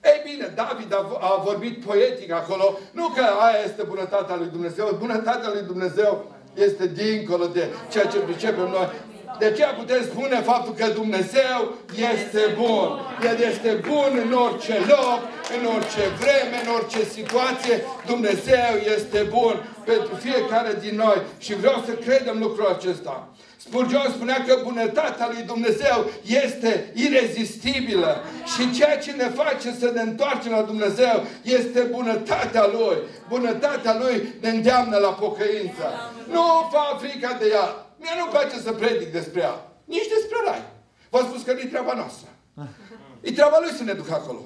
A: Ei bine, David a vorbit poetic acolo. Nu că aia este bunătatea lui Dumnezeu. Bunătatea lui Dumnezeu este dincolo de ceea ce pricepem noi. De aceea putem spune faptul că Dumnezeu este bun. El este bun în orice loc, în orice vreme, în orice situație. Dumnezeu este bun pentru fiecare din noi. Și vreau să credem lucrul acesta. Spurgeon spunea că bunătatea lui Dumnezeu este irezistibilă. Și ceea ce ne face să ne întoarcem la Dumnezeu este bunătatea Lui. Bunătatea Lui ne îndeamnă la pocăință. Nu fa frica de ea. Mie nu-mi place să predic despre ea. Nici despre rai. V-am spus că nu-i treaba noastră. E treaba Lui să ne ducă acolo.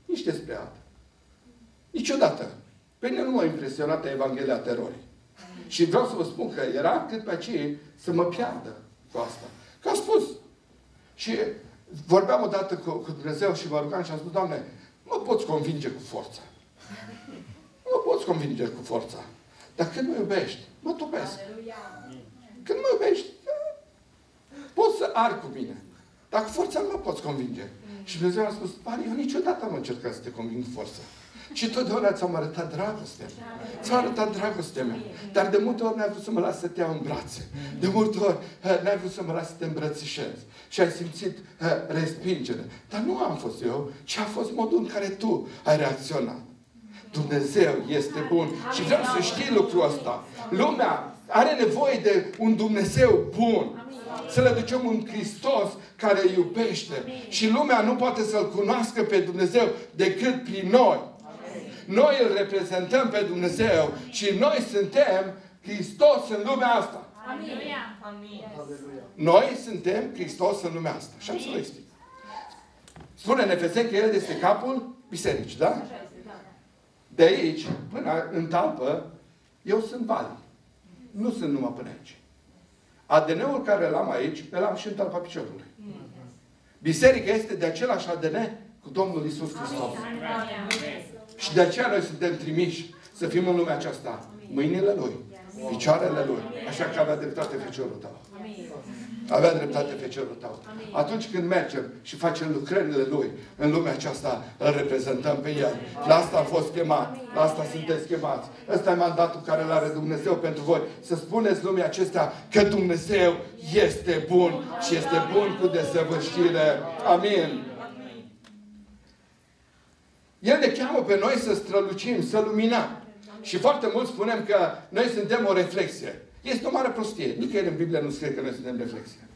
A: Nici despre ea. Niciodată. Pe mine nu m-a impresionat Evanghelia terorii. Și vreau să vă spun că era cât pe aceea să mă piardă cu asta. Că a spus. Și vorbeam odată cu Dumnezeu și mă rugam și am spus, Doamne, mă poți convinge cu forța. Mă poți convinge cu forța. Dar când mă iubești, mă topesc. Când mă iubești, poți să arzi cu mine. Dar cu forța nu mă poți convinge. Și Dumnezeu a spus, Vali, eu niciodată am încercat să te conving forță. Și totdeauna ți-am arătat dragoste. Ți-am arătat dragostea mea. Dar de multe ori n-ai vrut să mă las să te iau în brațe. De multe ori n-ai vrut să mă las să te îmbrățișez. Și ai simțit respingere. Dar nu am fost eu, ci a fost modul în care tu ai reacționat. Dumnezeu este bun. Și vreau să știi lucrul ăsta. Lumea are nevoie de un Dumnezeu bun. Să le ducem un Hristos care iubește. Și lumea nu poate să-L cunoască pe Dumnezeu decât prin noi. Noi îl reprezentăm pe Dumnezeu și noi suntem Hristos în lumea asta. Noi suntem Hristos în lumea asta. Și am să vă explic. Spune în Efeseni că El este capul bisericii, da? De aici până în talpă, eu sunt Vali. Nu sunt numai până aici. ADN-ul care l-am aici, îl am și în talpa piciorului. Biserica este de același ADN cu Domnul Iisus Hristos. Și de aceea noi suntem trimiși să fim în lumea aceasta. Mâinile Lui, picioarele Lui. Așa că avea dreptate feciorul tău. Avea dreptate feciorul tău. Atunci când mergem și facem lucrările Lui în lumea aceasta, îl reprezentăm pe El. La asta am fost chemat. La asta sunteți chemați. Ăsta e mandatul care îl are Dumnezeu pentru voi. Să spuneți lumea acestea că Dumnezeu este bun și este bun cu desăvârșire. Amin. El ne cheamă pe noi să strălucim, să luminăm. Și foarte mult spunem că noi suntem o reflexie. Este o mare prostie. Nicăieri în Biblie nu scrie că noi suntem reflexie.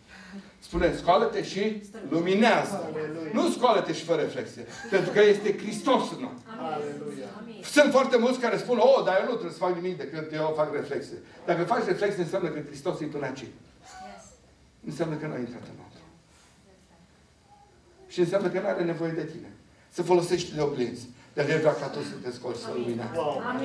A: Spune, scoală-te și luminează. Nu scoală-te și fă reflexie. Pentru că este Hristos în noi. Sunt foarte mulți care spun, dar eu nu trebuie să fac nimic decât eu fac reflexie. Dacă faci reflexie, înseamnă că Hristos e până aici. Înseamnă că nu ai intrat înăuntru. Și înseamnă că nu are nevoie de tine. Să folosești de oglinzi. Dar El vrea ca tu să te scoți, să luminează.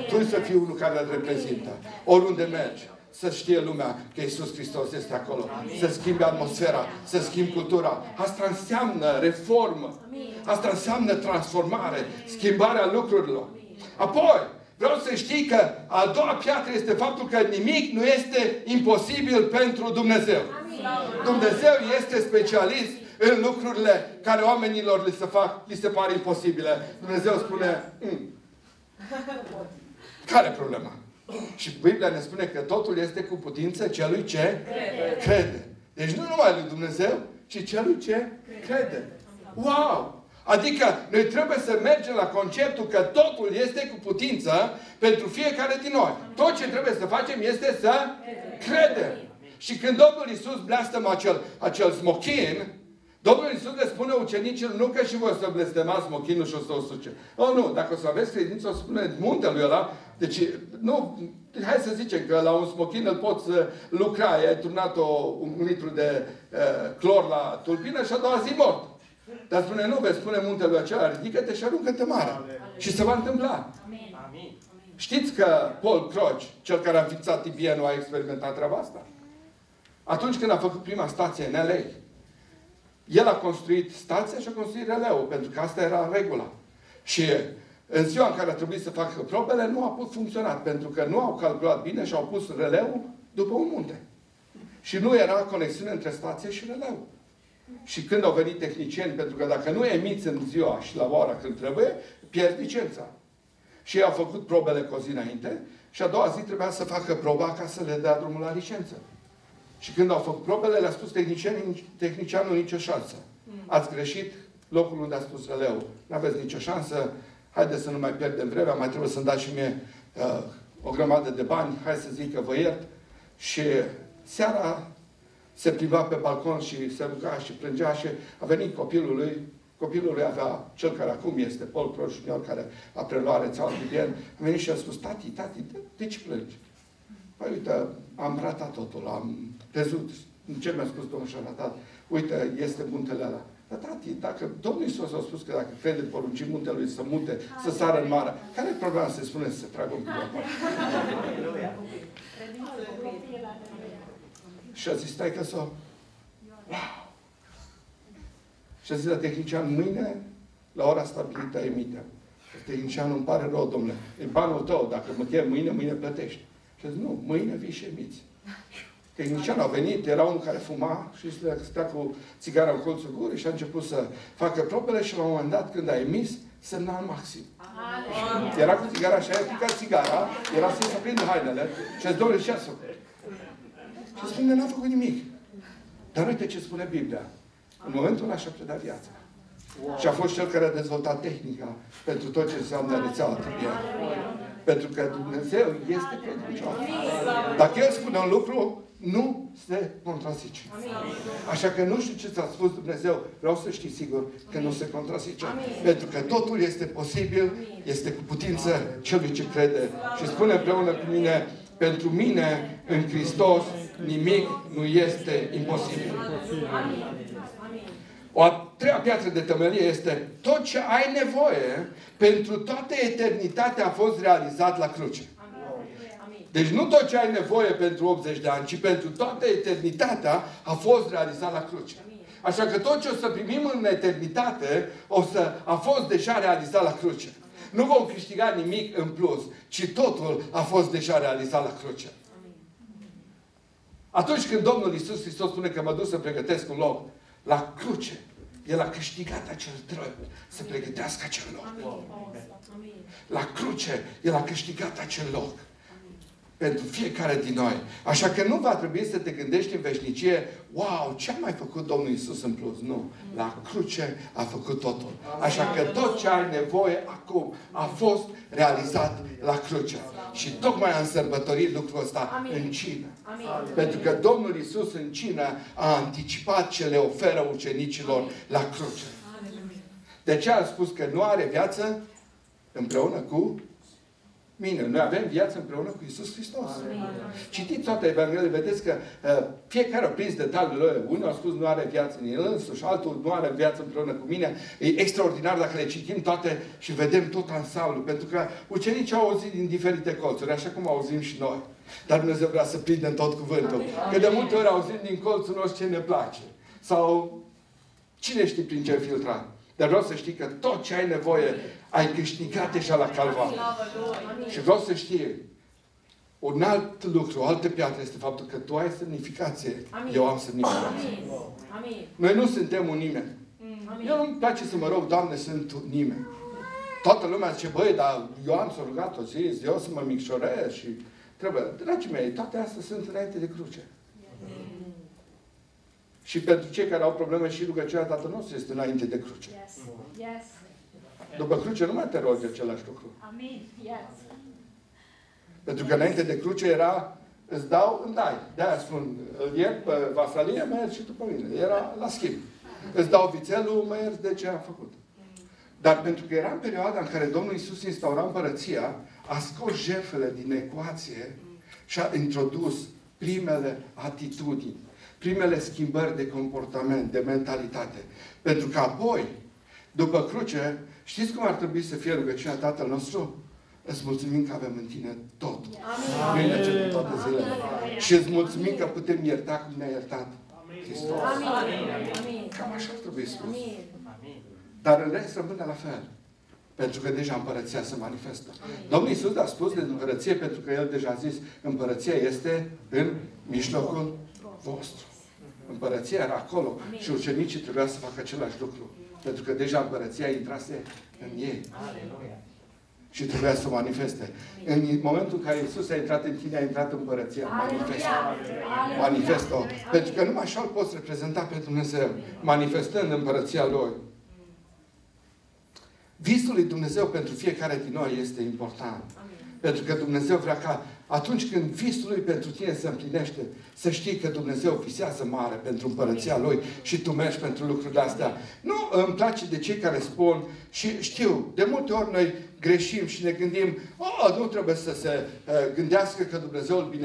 A: Tu să fii unul care îl reprezintă. Oriunde mergi, să știe lumea că Iisus Hristos este acolo. Să schimbi atmosfera, să schimbi cultura. Asta înseamnă reformă. Asta înseamnă transformare, schimbarea lucrurilor. Apoi, vreau să știi că a doua piatră este faptul că nimic nu este imposibil pentru Dumnezeu. Dumnezeu este specialist în lucrurile care oamenilor li se pare imposibile. Dumnezeu spune, care e problema? Și Biblia ne spune că totul este cu putință celui ce crede. Deci nu numai lui Dumnezeu, ci celui ce crede. Wow! Adică noi trebuie să mergem la conceptul că totul este cu putință pentru fiecare din noi. Tot ce trebuie să facem este să credem. Și când Domnul Iisus blestemă acel smochin, Domnul Iisus le spune ucenicilor, nu că și voi o să blestemați smochinul și o să o suce. Nu, dacă o să aveți credință, o să spune muntelui ăla. Deci, nu, hai să zicem că la un smochin îl poți lucra. Ai turnat un litru de clor la tulpină și a doua zi mort. Dar spune, nu, vei spune muntelui acela, ridică-te și aruncă-te mare. Și se va întâmpla. Amin. Știți că Paul Crouch, cel care a înființat IBM-ul, a experimentat treaba asta? Atunci când a făcut prima stație în LA, el a construit stația și a construit releul, pentru că asta era regula. Și în ziua în care a trebuit să facă probele, nu a putut funcționa, pentru că nu au calculat bine și au pus releul după un munte. Și nu era conexiune între stație și releu. Și când au venit tehnicieni, pentru că dacă nu emiți în ziua și la ora când trebuie, pierzi licența. Și ei au făcut probele cu o zi înainte și a doua zi trebuia să facă proba ca să le dea drumul la licență. Și când au făcut probele, le-a spus tehnicianul nicio șansă. Ați greșit locul unde a spus releul. Nu aveți nicio șansă, haideți să nu mai pierdem vremea, mai trebuie să-mi dați și mie o grămadă de bani, hai să zic că vă iert. Și seara se plimba pe balcon și se ruga și plângea și a venit copilul lui. Copilul lui avea, cel care acum este Paul Crouch Junior, care a preluat rețeaua Biblian, a venit și a spus, tati, de ce plângi? Păi uite, am ratat totul, am crezut, ce mi-a spus Domnul și a ratat, uite, este muntele ăla. Dar tati, dacă Domnul Iisus a spus că dacă crede poruncii muntelui să mute, să sară în mare, care e problema să se spune să se tragă un pic aparte? Și a zis, stai că s-o... Și a zis la tehnician, mâine, la ora stabilită, emitem. Tehnicianul, îmi pare rău, domnule, e banul tău, dacă mă chem mâine, mâine plătești. Și a zis, nu, mâine vii și emiți. Tehnicianul a venit, era unul care fuma și stătea cu țigara în colțul gurii și a început să facă probele și la un moment dat, când a emis, semnal maxim. Era cu țigara și aia picat țigara, era să prindă hainele și a zis, Domnule, ce ați făcut? Și spune, n-a făcut nimic. Dar uite ce spune Biblia. În momentul ăla și-a predat viața. Și a fost cel care a dezvoltat tehnica pentru tot ce înseamnă rețeaua tibială. Pentru că Dumnezeu este credincios. Dacă El spune un lucru, nu se contrazice. Așa că nu știu ce ți-a spus Dumnezeu, vreau să știi sigur că nu se contrazice. Pentru că totul este posibil, este cu putință celui ce crede. Și spune împreună cu mine, pentru mine, în Hristos, nimic nu este imposibil. O a treia piatră de temelie este tot ce ai nevoie pentru toată eternitatea a fost realizat la cruce. Deci nu tot ce ai nevoie pentru 80 de ani, ci pentru toată eternitatea a fost realizat la cruce. Așa că tot ce o să primim în eternitate a fost deja realizat la cruce. Nu vom câștiga nimic în plus, ci totul a fost deja realizat la cruce. Atunci când Domnul Iisus Hristos spune că mă duc să pregătesc un loc, la cruce, El a câștigat acel drept să pregătească acel loc. La cruce, El a câștigat acel loc. Pentru fiecare din noi. Așa că nu va trebui să te gândești în veșnicie, wow, ce a mai făcut Domnul Iisus în plus? Nu. La cruce a făcut totul. Așa că tot ce ai nevoie acum a fost realizat la cruce. Și tocmai am sărbătorit lucrul ăsta în cină. Pentru că Domnul Iisus în cină a anticipat ce le oferă ucenicilor la cruce. De ce a spus că nu are viață împreună cu mine. Noi avem viață împreună cu Iisus Hristos. Citiți toate Evangheliile, vedeți că fiecare a prins detaliile lui. Unul a spus nu are viață în el însuși, altul nu are viață împreună cu mine. E extraordinar dacă le citim toate și vedem tot ansamblul. Pentru că ucenicii au auzit din diferite colțuri, așa cum auzim și noi. Dar Dumnezeu vrea să prindem tot cuvântul. Că de multe ori auzim din colțul nostru ce ne place. Sau cine știe prin ce filtra. Dar vreau să știi că tot ce ai nevoie ai câștigat deja la Calvar. Și vreau să știi, un alt lucru, o altă piatră este faptul că tu ai semnificație, eu am semnificație. Noi nu suntem un nimeni. Eu nu-mi place să mă rog, Doamne, sunt un nimeni. Toată lumea zice, băi, dar Ioan s-a rugat o zi, eu să mă micșorez și trebuie. Dragii mei, toate astea sunt înainte de cruce. Și pentru cei care au probleme și rugăciunea Tatăl nostru este înainte de cruce. După cruce nu mai te rogi același lucru. Pentru că înainte de cruce era, îți dau, îmi dai. De-aia spun, îl iert pe vasalie, mă iert și tu pe mine. Era la schimb. Îți dau vițelul, mă iert de ce am făcut. Dar pentru că era în perioada în care Domnul Iisus instaura împărăția, a scos jertfele din ecuație și a introdus primele atitudini, primele schimbări de comportament, de mentalitate. Pentru că apoi, după cruce, știți cum ar trebui să fie rugăciunea Tatăl nostru? Îți mulțumim că avem în tine totul. Bine început toate zilele. Și îți mulțumim că putem ierta cum ne-a iertat Hristos. Cam așa ar trebui spus. Dar în rest rămâne la fel. Pentru că deja împărăția se manifestă. Domnul Iisus a spus de împărăție pentru că El deja a zis împărăția este în mijlocul vostru. Împărăția era acolo și ucenicii trebuia să facă același lucru. Pentru că deja împărăția intrase în ei. Și trebuia să o manifeste. În momentul în care Iisus a intrat în tine, a intrat împărăția. Manifestă-o. Pentru că numai așa îl poți reprezenta pe Dumnezeu. Manifestând împărăția Lui. Visul lui Dumnezeu pentru fiecare din noi este important. Pentru că Dumnezeu vrea ca atunci când visul Lui pentru tine se împlinește, să știi că Dumnezeu visează mare pentru împărăția Lui și tu mergi pentru lucrurile astea. Nu îmi place de cei care spun și știu, de multe ori noi greșim și ne gândim, nu trebuie să se gândească că Dumnezeu îl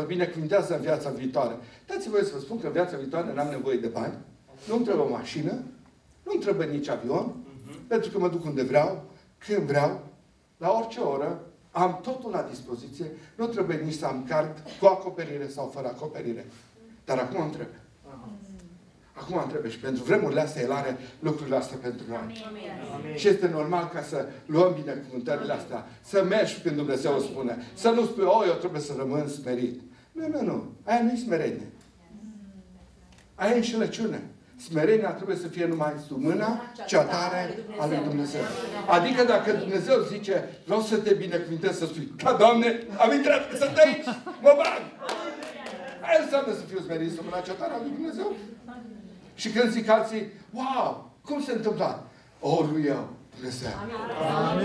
A: binecuvintează în viața viitoare. Dați-mi voie să vă spun că în viața viitoare n-am nevoie de bani, nu-mi trebuie o mașină, nu-mi trebuie nici avion, pentru că mă duc unde vreau, când vreau, la orice oră, am totul la dispoziție, nu trebuie nici să am card cu acoperire sau fără acoperire. Dar acum îmi trebuie. Acum îmi trebuie. Și pentru vremurile astea, El are lucrurile astea pentru noi. Și este normal ca să luăm binecuvântările astea. Să mergi când Dumnezeu o spune. Să nu spui, eu trebuie să rămân smerit. Nu. Aia nu e smerenie. Aia e înșelăciune. Smerenia trebuie să fie numai sub mâna cea tare a lui Dumnezeu. Adică dacă Dumnezeu zice, vreau să te binecuvintez, să spui, da, Doamne, am intrat, sunt aici, mă bag. Aia înseamnă să fiu smerit sub mâna cea tare a lui Dumnezeu. Și când zic alții, wow, cum se întâmplă? Lui eu, Dumnezeu.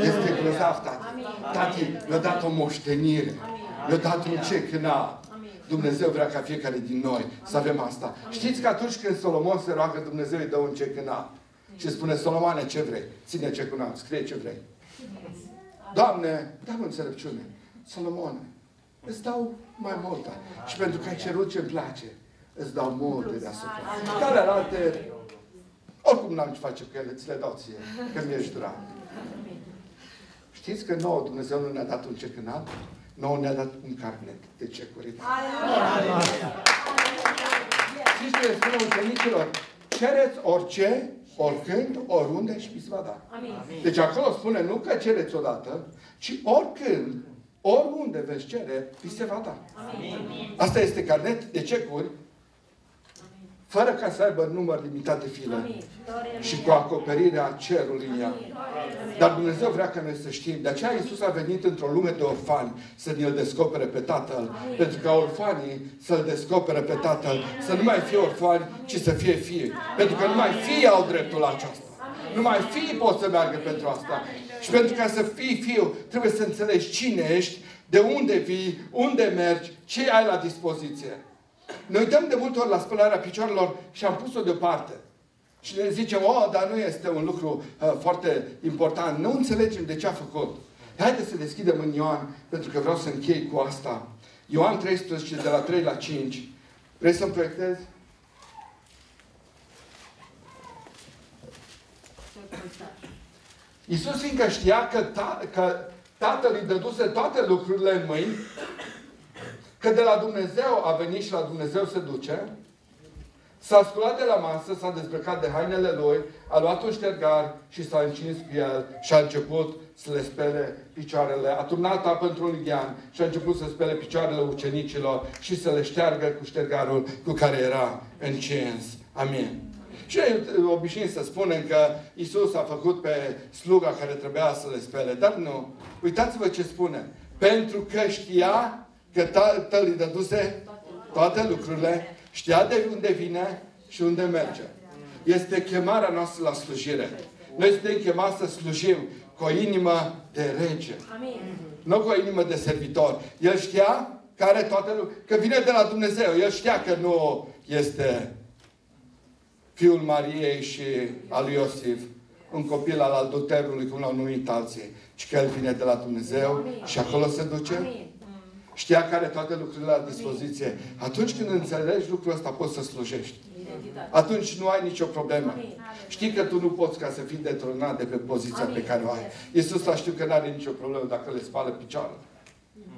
A: Este grozav, tati. Tati mi-a dat o moștenire. Mi-a dat un cec înalt. Dumnezeu vrea ca fiecare din noi să avem asta. Știți că atunci când Solomon se roagă, Dumnezeu îi dă un cec înalt. Și spune, Solomoane, ce vrei? Ține cecul înalt, scrie ce vrei. Doamne, dă-mi înțelepciune. Solomone, îți dau mai multă. Și pentru că ai cerut ce-mi place, îți dau multe deasupra. Celelalte, oricum n-am ce face cu ele, ți le dau ție, că mi-ești drag. Știți că nouă Dumnezeu nu ne-a dat un cec înalt? Nouă ne-a dat un carnet de cecuri. Știți ce le spune ucenicilor? Cereți orice, oricând, oriunde și vi se va da. Deci acolo spune nu că cereți odată, ci oricând, oriunde veți cere, vi se va da. Asta este carnet de cecuri, fără ca să aibă număr limitat de file și cu acoperirea cerului în ea. Dar Dumnezeu vrea ca noi să știm. De aceea Iisus a venit într-o lume de orfani să ne-L descopere pe Tatăl. Pentru ca orfanii să-L descopere pe Tatăl. Să nu mai fie orfani, ci să fie fii. Pentru că numai fii au dreptul la aceasta. Numai fii pot să meargă pentru asta. Și pentru ca să fii fiu, trebuie să înțelegi cine ești, de unde vii, unde mergi, ce ai la dispoziție. Ne uităm de multe ori la spălarea picioarelor și am pus-o deoparte. Și ne zicem, dar nu este un lucru foarte important. Nu înțelegem de ce a făcut. Haideți să deschidem în Ioan, pentru că vreau să închei cu asta. Ioan 13, de la 3 la 5. Vrei să-mi proiectezi? Iisus fiindcă știa că Tatăl îi dăduse toate lucrurile în mâini, că de la Dumnezeu a venit și la Dumnezeu se duce, s-a sculat de la masă, s-a dezbrăcat de hainele lui, a luat un ștergar și s-a încins cu el și a început să le spele picioarele. A turnat apă într-un lighean și a început să spele picioarele ucenicilor și să le șteargă cu ștergarul cu care era încins. Amin. Și obișnuim să spunem că Iisus a făcut pe sluga care trebuia să le spele. Dar nu. Uitați-vă ce spune. Pentru că știa că Tatăl îi dăduse toate lucrurile, știa de unde vine și unde merge. Este chemarea noastră la slujire. Noi suntem chemați să slujim cu o inimă de rege. Nu cu o inimă de servitor. El știa că are toate lucrurile, că vine de la Dumnezeu. El știa că nu este fiul Mariei și al lui Iosif, un copil al adulterului, cum l-au numit alții, ci că el vine de la Dumnezeu și acolo se duce. Știa că are toate lucrurile la dispoziție. Atunci când înțelegi lucrul ăsta, poți să slujești. Atunci nu ai nicio problemă. Știi că tu nu poți ca să fii detronat de pe poziția pe care o ai. Iisus a știut că nu are nicio problemă dacă le spală picioarele.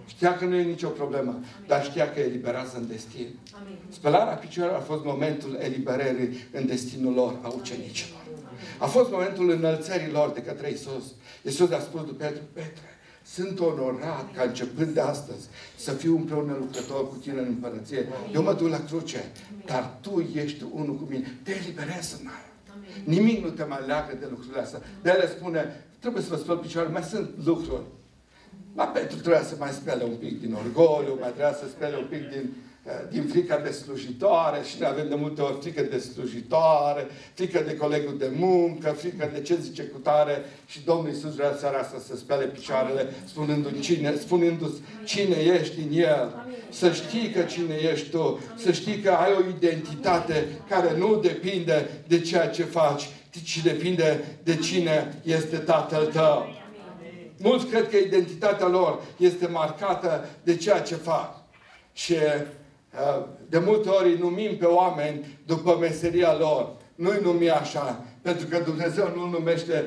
A: Știa că nu e nicio problemă, dar știa că eliberează în destin. Spălarea picioarelor a fost momentul eliberării în destinul lor, a ucenicilor. A fost momentul înălțării lor de către Iisus. Iisus a spus lui Petru, Petre, sunt onorat ca începând de astăzi să fiu împreună lucrător cu tine în împărăție. Eu mă duc la cruce, dar tu ești unul cu mine. Te eliberează în aia. Nimic nu te mai leagă de lucrurile astea. De ele spune, trebuie să vă spăl picioarele, mai sunt lucruri. La Petru trebuia să mai spele un pic din orgoliu, mai trebuia să spele un pic din frica de slujitoare și noi avem de multe ori frică de slujitoare, frică de colegul de muncă, frică de ce zice cutare și Domnul Iisus vrea seara asta să spele picioarele spunându-ți cine ești în El. Să știi că cine ești tu, să știi că ai o identitate care nu depinde de ceea ce faci, ci depinde de cine este Tatăl tău. Mulți cred că identitatea lor este marcată de ceea ce fac. Și de multe ori îi numim pe oameni după meseria lor. Nu-i numi așa. Pentru că Dumnezeu nu-l numește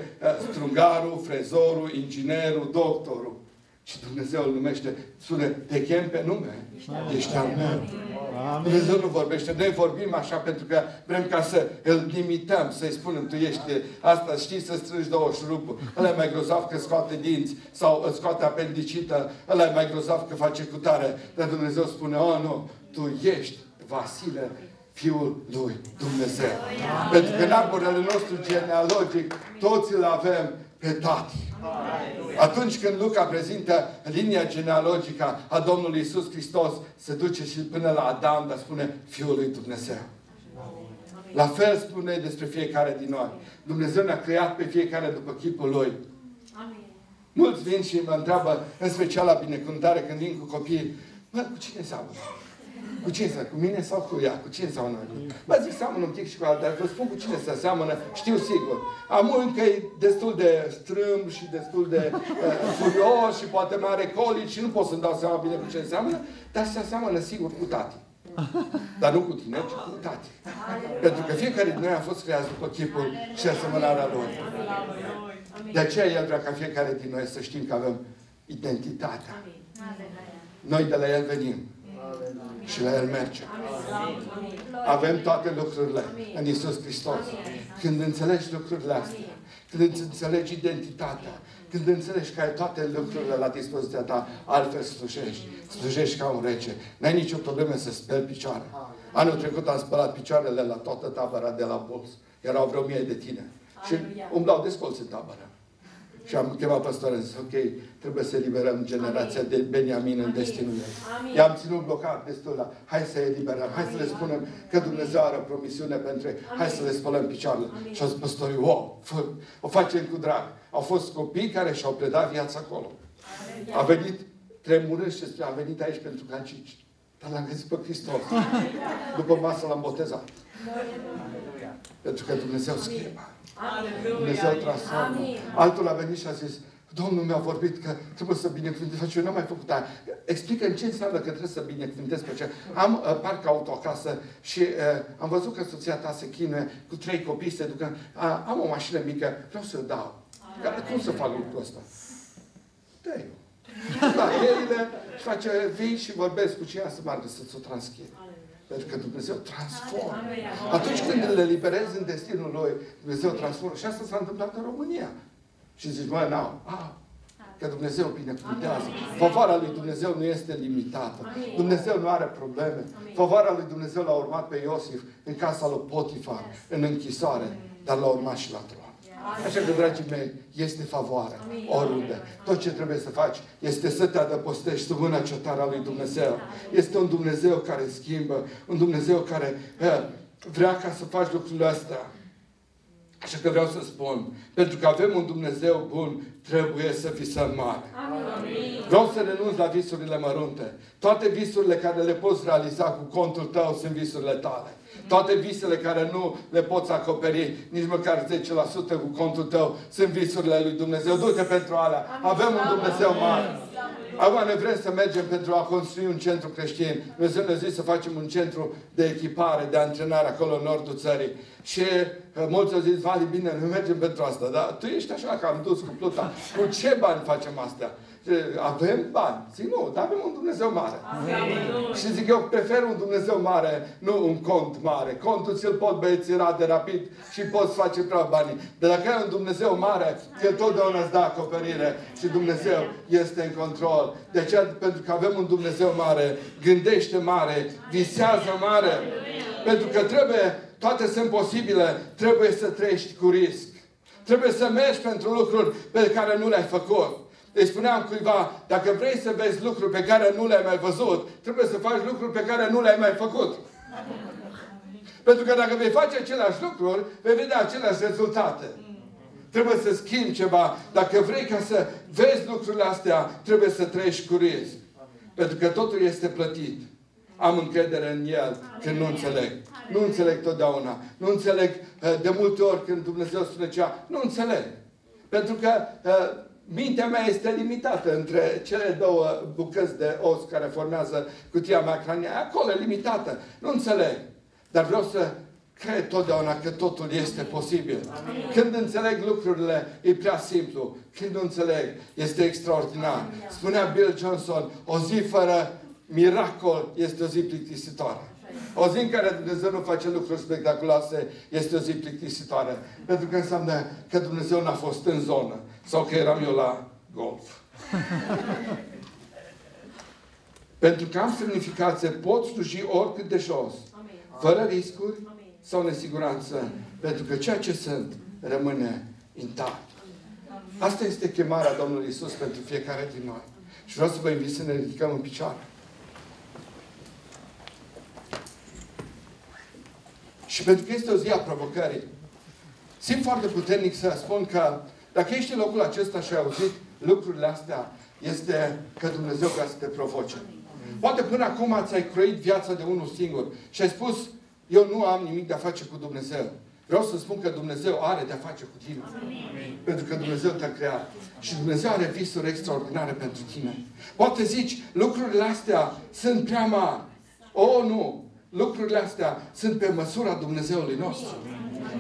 A: strungarul, frezorul, inginerul, doctorul. Și Dumnezeu îl numește, spune, te chem pe nume, ești al meu. Dumnezeu nu vorbește, noi vorbim așa pentru că vrem ca să îl limităm, să-i spunem, tu ești asta, știi să strângi două șurupuri, ăla e mai grozav că scoate dinți sau îți scoate apendicită, ăla e mai grozav că face cutare. Dar Dumnezeu spune, nu, tu ești Vasile, Fiul lui Dumnezeu. Pentru că în arborele nostru genealogic toți îl avem pe Tati. Atunci când Luca prezintă linia genealogică a Domnului Iisus Hristos, se duce și până la Adam, dar spune Fiul lui Dumnezeu. La fel spune despre fiecare din noi. Dumnezeu ne-a creat pe fiecare după chipul Lui. Mulți vin și mă întreabă, în special la binecuvântare, când vin cu copiii, bă, cu cine seamănă? Cu cine seamănă? Cu mine sau cu ea? Cu cine seamănă? Bă, zic, seamănă un pic și cu altă, dar vă spun cu cine se seamănă, știu sigur. Am unul că e destul de strâmb și destul de furios și poate mai are colici și nu pot să-mi dau seama bine cu cine seamănă, dar se seamănă sigur cu tati. Dar nu cu tine, ci cu tati. Pentru că fiecare din noi a fost creat după chipul și asemănarea Lui. De aceea El vrea ca fiecare din noi să știm că avem identitatea. Noi de la El venim. Și la El merge. Avem toate lucrurile în Iisus Hristos. Când înțelegi lucrurile astea, când înțelegi identitatea, când înțelegi că ai toate lucrurile la dispoziția ta, altfel slujești. Slujești ca un rege. N-ai nicio problemă să speli picioare. Anul trecut am spălat picioarele la toată tabăra de la Bols. Erau vreo 1000 de tine. Și umblau descolți în tabără. Și am chemat păstorul și zis, ok, trebuie să eliberăm generația de Beniamin în destinul ei. I-am ținut blocat destul la, hai să eliberăm, hai să le spunem că Dumnezeu are o promisiune pentru ei, hai să le spălăm picioarele. Și au zis păstorii, wow, o facem cu drag. Au fost copii care și-au predat viața acolo. A venit tremurând și a venit aici pentru cancici. Dar l-am găsit pe Hristos. După masă l-am botezat. Pentru că Dumnezeu schimbă. Dumnezeu transformă. Altul a venit și a zis, Domnul mi-a vorbit că trebuie să binecuvântez. Eu n-am mai făcut aia. Explică în ce înseamnă că trebuie să binecuvântez pe aceea. Am parc auto acasă și am văzut că soția ta se chinuie cu 3 copii, se ducă. Am o mașină mică, vreau să o dau. Cum să fac lucrul ăsta? Dă-i. Da, ele și face, vii și vorbesc cu cineva să meargă să-ți o transchid. Pentru că Dumnezeu transformă. Atunci când le liberezi în destinul Lui, Dumnezeu transformă. Și asta s-a întâmplat în România. Și zici, mă, că Dumnezeu binecuvântează. Favoarea lui Dumnezeu nu este limitată. Dumnezeu nu are probleme. Favoarea lui Dumnezeu l-a urmat pe Iosif în casa lui Potifar, în închisoare, dar l-a urmat și la tron. Așa că, dragii mei, este favoare oriunde. Tot ce trebuie să faci este să te adăpostești sub mâna cetară a lui Dumnezeu. Este un Dumnezeu care schimbă, un Dumnezeu care vrea ca să faci lucrurile astea. Așa că vreau să spun, pentru că avem un Dumnezeu bun, trebuie să visăm mare. Vreau să renunț la visurile mărunte. Toate visurile care le poți realiza cu contul tău sunt visurile tale. Toate visele care nu le poți acoperi, nici măcar 10% cu contul tău, sunt visurile lui Dumnezeu. Du-te pentru alea. Avem un Dumnezeu mare. Acum ne vrem să mergem pentru a construi un centru creștin. Dumnezeu ne-a zis să facem un centru de echipare, de antrenare acolo în nordul țării. Și mulți au zis, Vali, bine, noi mergem pentru asta. Dar tu ești așa că am dus cu pluta. Cu ce bani facem astea? Avem bani. Zic, nu, dar avem un Dumnezeu mare. Și zic, eu prefer un Dumnezeu mare, nu un cont mare. Contul ți-l pot băieți de rapid și poți face prea banii. Dar dacă ai un Dumnezeu mare, El totdeauna îți dă acoperire și Dumnezeu este în control. De aceea, pentru că avem un Dumnezeu mare, gândește mare, visează mare. Pentru că toate sunt posibile, trebuie să trăiești cu risc. Trebuie să mergi pentru lucruri pe care nu le-ai făcut. Îi spuneam cuiva, dacă vrei să vezi lucruri pe care nu le-ai mai văzut, trebuie să faci lucruri pe care nu le-ai mai făcut. Pentru că dacă vei face aceleași lucruri, vei vedea aceleași rezultate. Trebuie să schimbi ceva. Dacă vrei ca să vezi lucrurile astea, trebuie să trăiești cu risc. Pentru că totul este plătit. Am încredere în El când nu înțeleg. Nu înțeleg totdeauna. Nu înțeleg de multe ori când Dumnezeu spune ceva. Nu înțeleg. Pentru că mintea mea este limitată între cele două bucăți de os care formează cutia mea craniană. Acolo e limitată. Nu înțeleg. Dar vreau să cred totdeauna că totul este posibil. Când înțeleg lucrurile, e prea simplu. Când nu înțeleg, este extraordinar. Spunea Bill Johnson, o zi fără miracol este o zi plictisitoare. O zi în care Dumnezeu nu face lucruri spectaculoase este o zi plictisitoare. Pentru că înseamnă că Dumnezeu n-a fost în zonă. Sau că eram eu la golf. Pentru că am semnificație, pot sluji oricât de jos. Fără riscuri sau nesiguranță. Pentru că ceea ce sunt rămâne intact. Asta este chemarea Domnului Iisus pentru fiecare din noi. Și vreau să vă invit să ne ridicăm în picioare. Și pentru că este o zi a provocării, simt foarte puternic să spun că dacă ești în locul acesta și ai auzit lucrurile astea, este că Dumnezeu vrea să te provoce. Poate până acum ți-ai croit viața de unul singur și ai spus, eu nu am nimic de a face cu Dumnezeu. Vreau să spun că Dumnezeu are de a face cu tine. Amin. Pentru că Dumnezeu te-a creat. Și Dumnezeu are visuri extraordinare pentru tine. Poate zici, lucrurile astea sunt prea mari. O, nu! Lucrurile astea sunt pe măsura Dumnezeului nostru.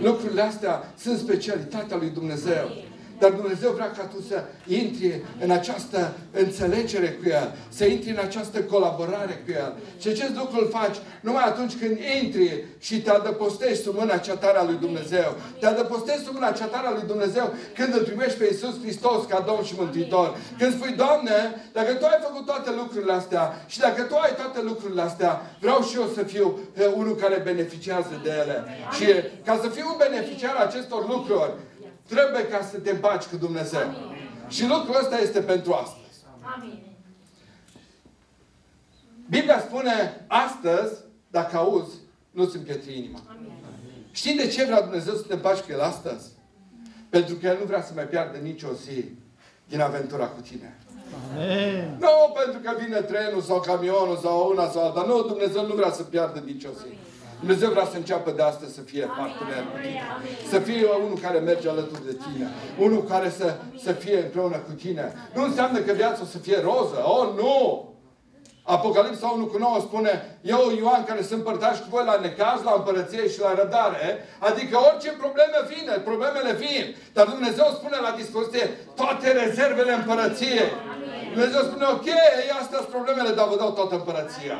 A: Lucrurile astea sunt specialitatea lui Dumnezeu. Dar Dumnezeu vrea ca tu să intri în această înțelegere cu El. Să intri în această colaborare cu El. Și acest lucru îl faci numai atunci când intri și te adăpostești sub mâna cea tare a lui Dumnezeu. Te adăpostești sub mâna cea tare a lui Dumnezeu când îl primești pe Iisus Hristos ca Domn și Mântuitor. Când spui, Doamne, dacă Tu ai făcut toate lucrurile astea și dacă Tu ai toate lucrurile astea, vreau și eu să fiu unul care beneficiază de ele. Și ca să fiu un beneficiar acestor lucruri, trebuie ca să te împaci cu Dumnezeu. Amin. Și lucrul ăsta este pentru astăzi. Amin. Biblia spune, astăzi, dacă auzi, nu-ți împietri inima. Amin. Știi de ce vrea Dumnezeu să te împaci cu El astăzi? Pentru că El nu vrea să mai piardă nicio zi din aventura cu tine. Amin. Nu pentru că vine trenul sau camionul sau una sau alta. Nu, Dumnezeu nu vrea să piardă nicio zi. Amin. Dumnezeu vrea să înceapă de astăzi să fie partener cu tine. Să fie unul care merge alături de tine. Unul care să fie împreună cu tine. Nu înseamnă că viața o să fie roză. Oh, nu! Apocalipsa 1:9 spune, eu, Ioan, care sunt părtași cu voi la necaz, la împărăție și la răbdare, adică orice probleme vine, problemele vin. Dar Dumnezeu spune la dispoziție toate rezervele împărăției. Dumnezeu spune, ok, astea sunt problemele, dar vă dau toată împărăția.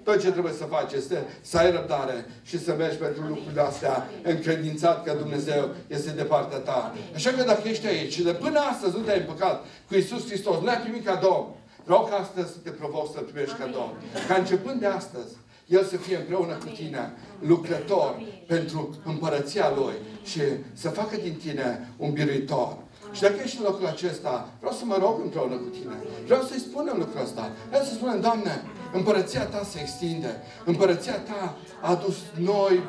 A: Tot ce trebuie să faci este să ai răbdare și să mergi pentru lucrurile astea încredințat că Dumnezeu este de partea ta. Așa că dacă ești aici și de până astăzi nu te-ai împăcat cu Iisus Hristos, nu l-ai primit ca Domn, vreau ca astăzi să te provoc să-L primești ca Domn. Ca începând de astăzi, El să fie împreună cu tine, lucrător pentru împărăția Lui și să facă din tine un biruitor. Și dacă ești în locul acesta, vreau să mă rog împreună cu tine. Vreau să-i spunem lucrul ăsta. Vreau să spunem, Doamne, împărăția Ta se extinde. Împărăția Ta a adus noi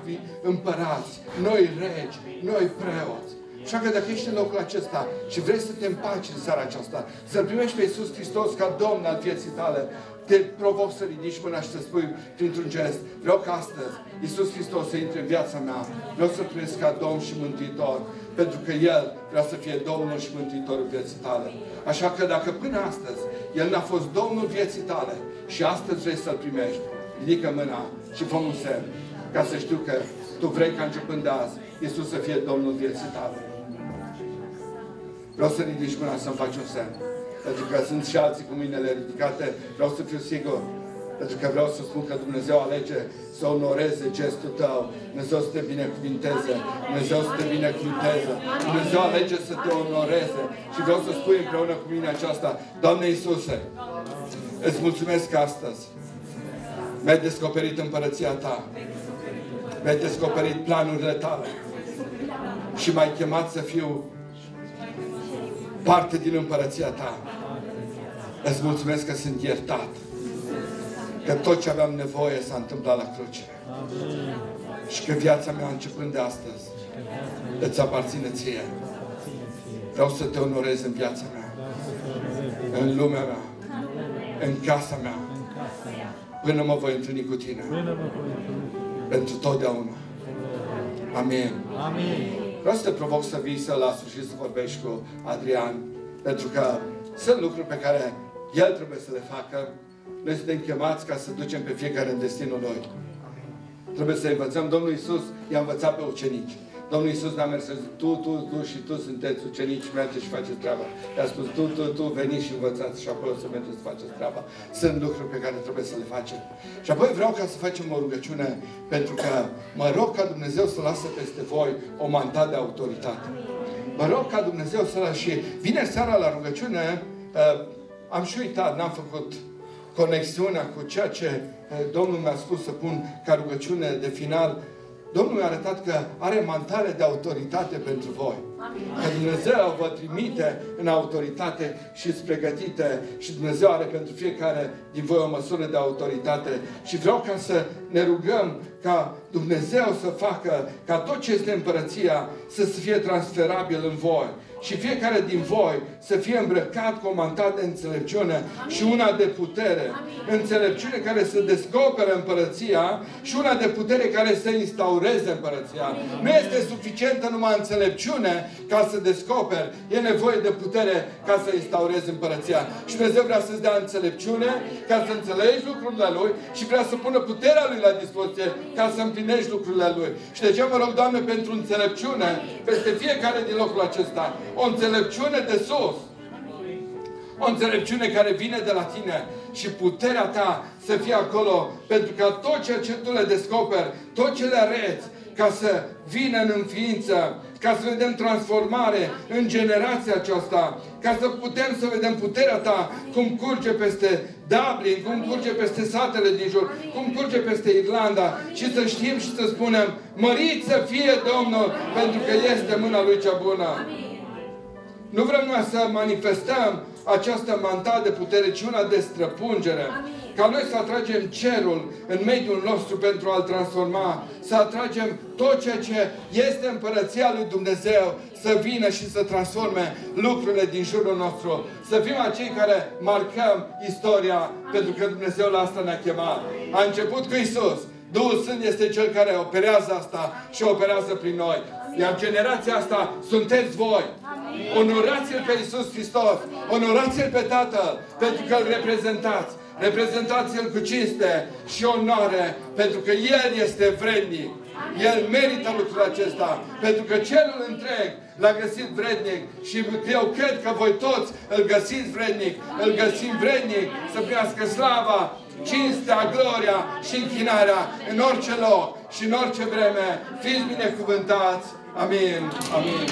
A: împărați, noi regi, noi preoți. Așa că dacă ești în locul acesta și vrei să te împaci în seara aceasta, să-L primești pe Iisus Hristos ca Domn al vieții tale, te provoc să ridici mâna și să spui printr-un gest, vreau ca astăzi Iisus Hristos să intre în viața mea, vreau să primesc ca Domn și Mântuitor, pentru că El vrea să fie Domnul și Mântuitorul vieții tale. Așa că dacă până astăzi El n-a fost Domnul vieții tale și astăzi vrei să-L primești, ridică mâna și fă un semn, ca să știu că tu vrei ca începând de azi Iisus să fie Domnul vieții tale. Vreau să ridici mâna să-mi faci un semn. Pentru că sunt și alții cu mâinile ridicate, vreau să fiu sigur. Pentru că vreau să spun că Dumnezeu alege să onoreze gestul tău. Dumnezeu să te binecuvinteze. Dumnezeu să te binecuvinteze. Dumnezeu alege să te onoreze. Și vreau să spui împreună cu mine aceasta, Doamne Iisuse, îți mulțumesc astăzi. Mi-ai descoperit împărăția Ta. Mi-ai descoperit planurile Tale. Și m-ai chemat să fiu parte din împărăția Ta. Îți mulțumesc că sunt iertat. Că tot ce aveam nevoie s-a întâmplat la cruce. Și că viața mea, începând de astăzi, îți aparține ție. Vreau să te onorez în viața mea. În lumea mea. În casa mea. Până mă voi întâlni cu tine. Pentru totdeauna. Amin. Amin. Vreau să te provoc să vii la sfârșit să vorbești cu Adrian, pentru că sunt lucruri pe care el trebuie să le facă. Noi suntem chemați ca să ducem pe fiecare în destinul lui. Trebuie să învățăm. Domnul Iisus i-a învățat pe ucenici. Domnul Iisus n-a mers să zic, tu și tu sunteți ucenici, mergeți și faceți treaba. I-a spus, tu veniți și învățați și acolo să mergeți să faceți treaba. Sunt lucruri pe care trebuie să le facem. Și apoi vreau ca să facem o rugăciune, pentru că mă rog ca Dumnezeu să lasă peste voi o mandat de autoritate. Mă rog ca Dumnezeu să lasă. Și vineri seara la rugăciune, am și uitat, n-am făcut conexiunea cu ceea ce Domnul mi-a spus să pun ca rugăciune de final. Domnul mi-a arătat că are mantale de autoritate pentru voi. Amin. Că Dumnezeu vă trimite în autoritate și îți pregătite și Dumnezeu are pentru fiecare din voi o măsură de autoritate. Și vreau ca să ne rugăm ca Dumnezeu să facă ca tot ce este împărăția să fie transferabil în voi. Și fiecare din voi să fie îmbrăcat cu o mantat de înțelepciune. Amin. Și una de putere. Amin. Înțelepciune care să descopere împărăția și una de putere care să instaureze împărăția. Amin. Nu este suficientă numai înțelepciune ca să descoperi. E nevoie de putere ca să instaurezi împărăția. Și Dumnezeu vrea să-ți dea înțelepciune ca să înțelegi lucrurile Lui și vrea să pună puterea Lui la dispoziție ca să împlinești lucrurile Lui. Și de ce mă rog, Doamne, pentru înțelepciune peste fiecare din locul acesta. O înțelepciune de sus. O înțelepciune care vine de la tine și puterea ta să fie acolo pentru ca tot ceea ce tu le descoperi, tot ce le arăți, ca să vină în înființă, ca să vedem transformare în generația aceasta, ca să putem să vedem puterea ta cum curge peste Dublin, cum curge peste satele din jur, cum curge peste Irlanda și să știm și să spunem, mărit să fie Domnul pentru că este mâna Lui cea bună. Nu vrem noi să manifestăm această mandat de putere, ci una de străpungere. Amin. Ca noi să atragem cerul în mediul nostru pentru a-l transforma. Să atragem tot ceea ce este împărăția lui Dumnezeu să vină și să transforme lucrurile din jurul nostru. Să fim acei care marcăm istoria. Amin. Pentru că Dumnezeu la asta ne-a chemat. A început cu Iisus. Duhul Sfânt este Cel care operează asta și operează prin noi. Iar generația asta sunteți voi. Onorați-L pe Iisus Hristos. Onorați-L pe Tatăl pentru că îl reprezentați. Reprezentați-L cu cinste și onoare pentru că El este vrednic. El merită lucrul acesta pentru că Cerul întreg l-a găsit vrednic și eu cred că voi toți îl găsiți vrednic. Îl găsim vrednic să primească slava, cinstea, gloria și închinarea în orice loc și în orice vreme. Fiți binecuvântați. Amin. Amin.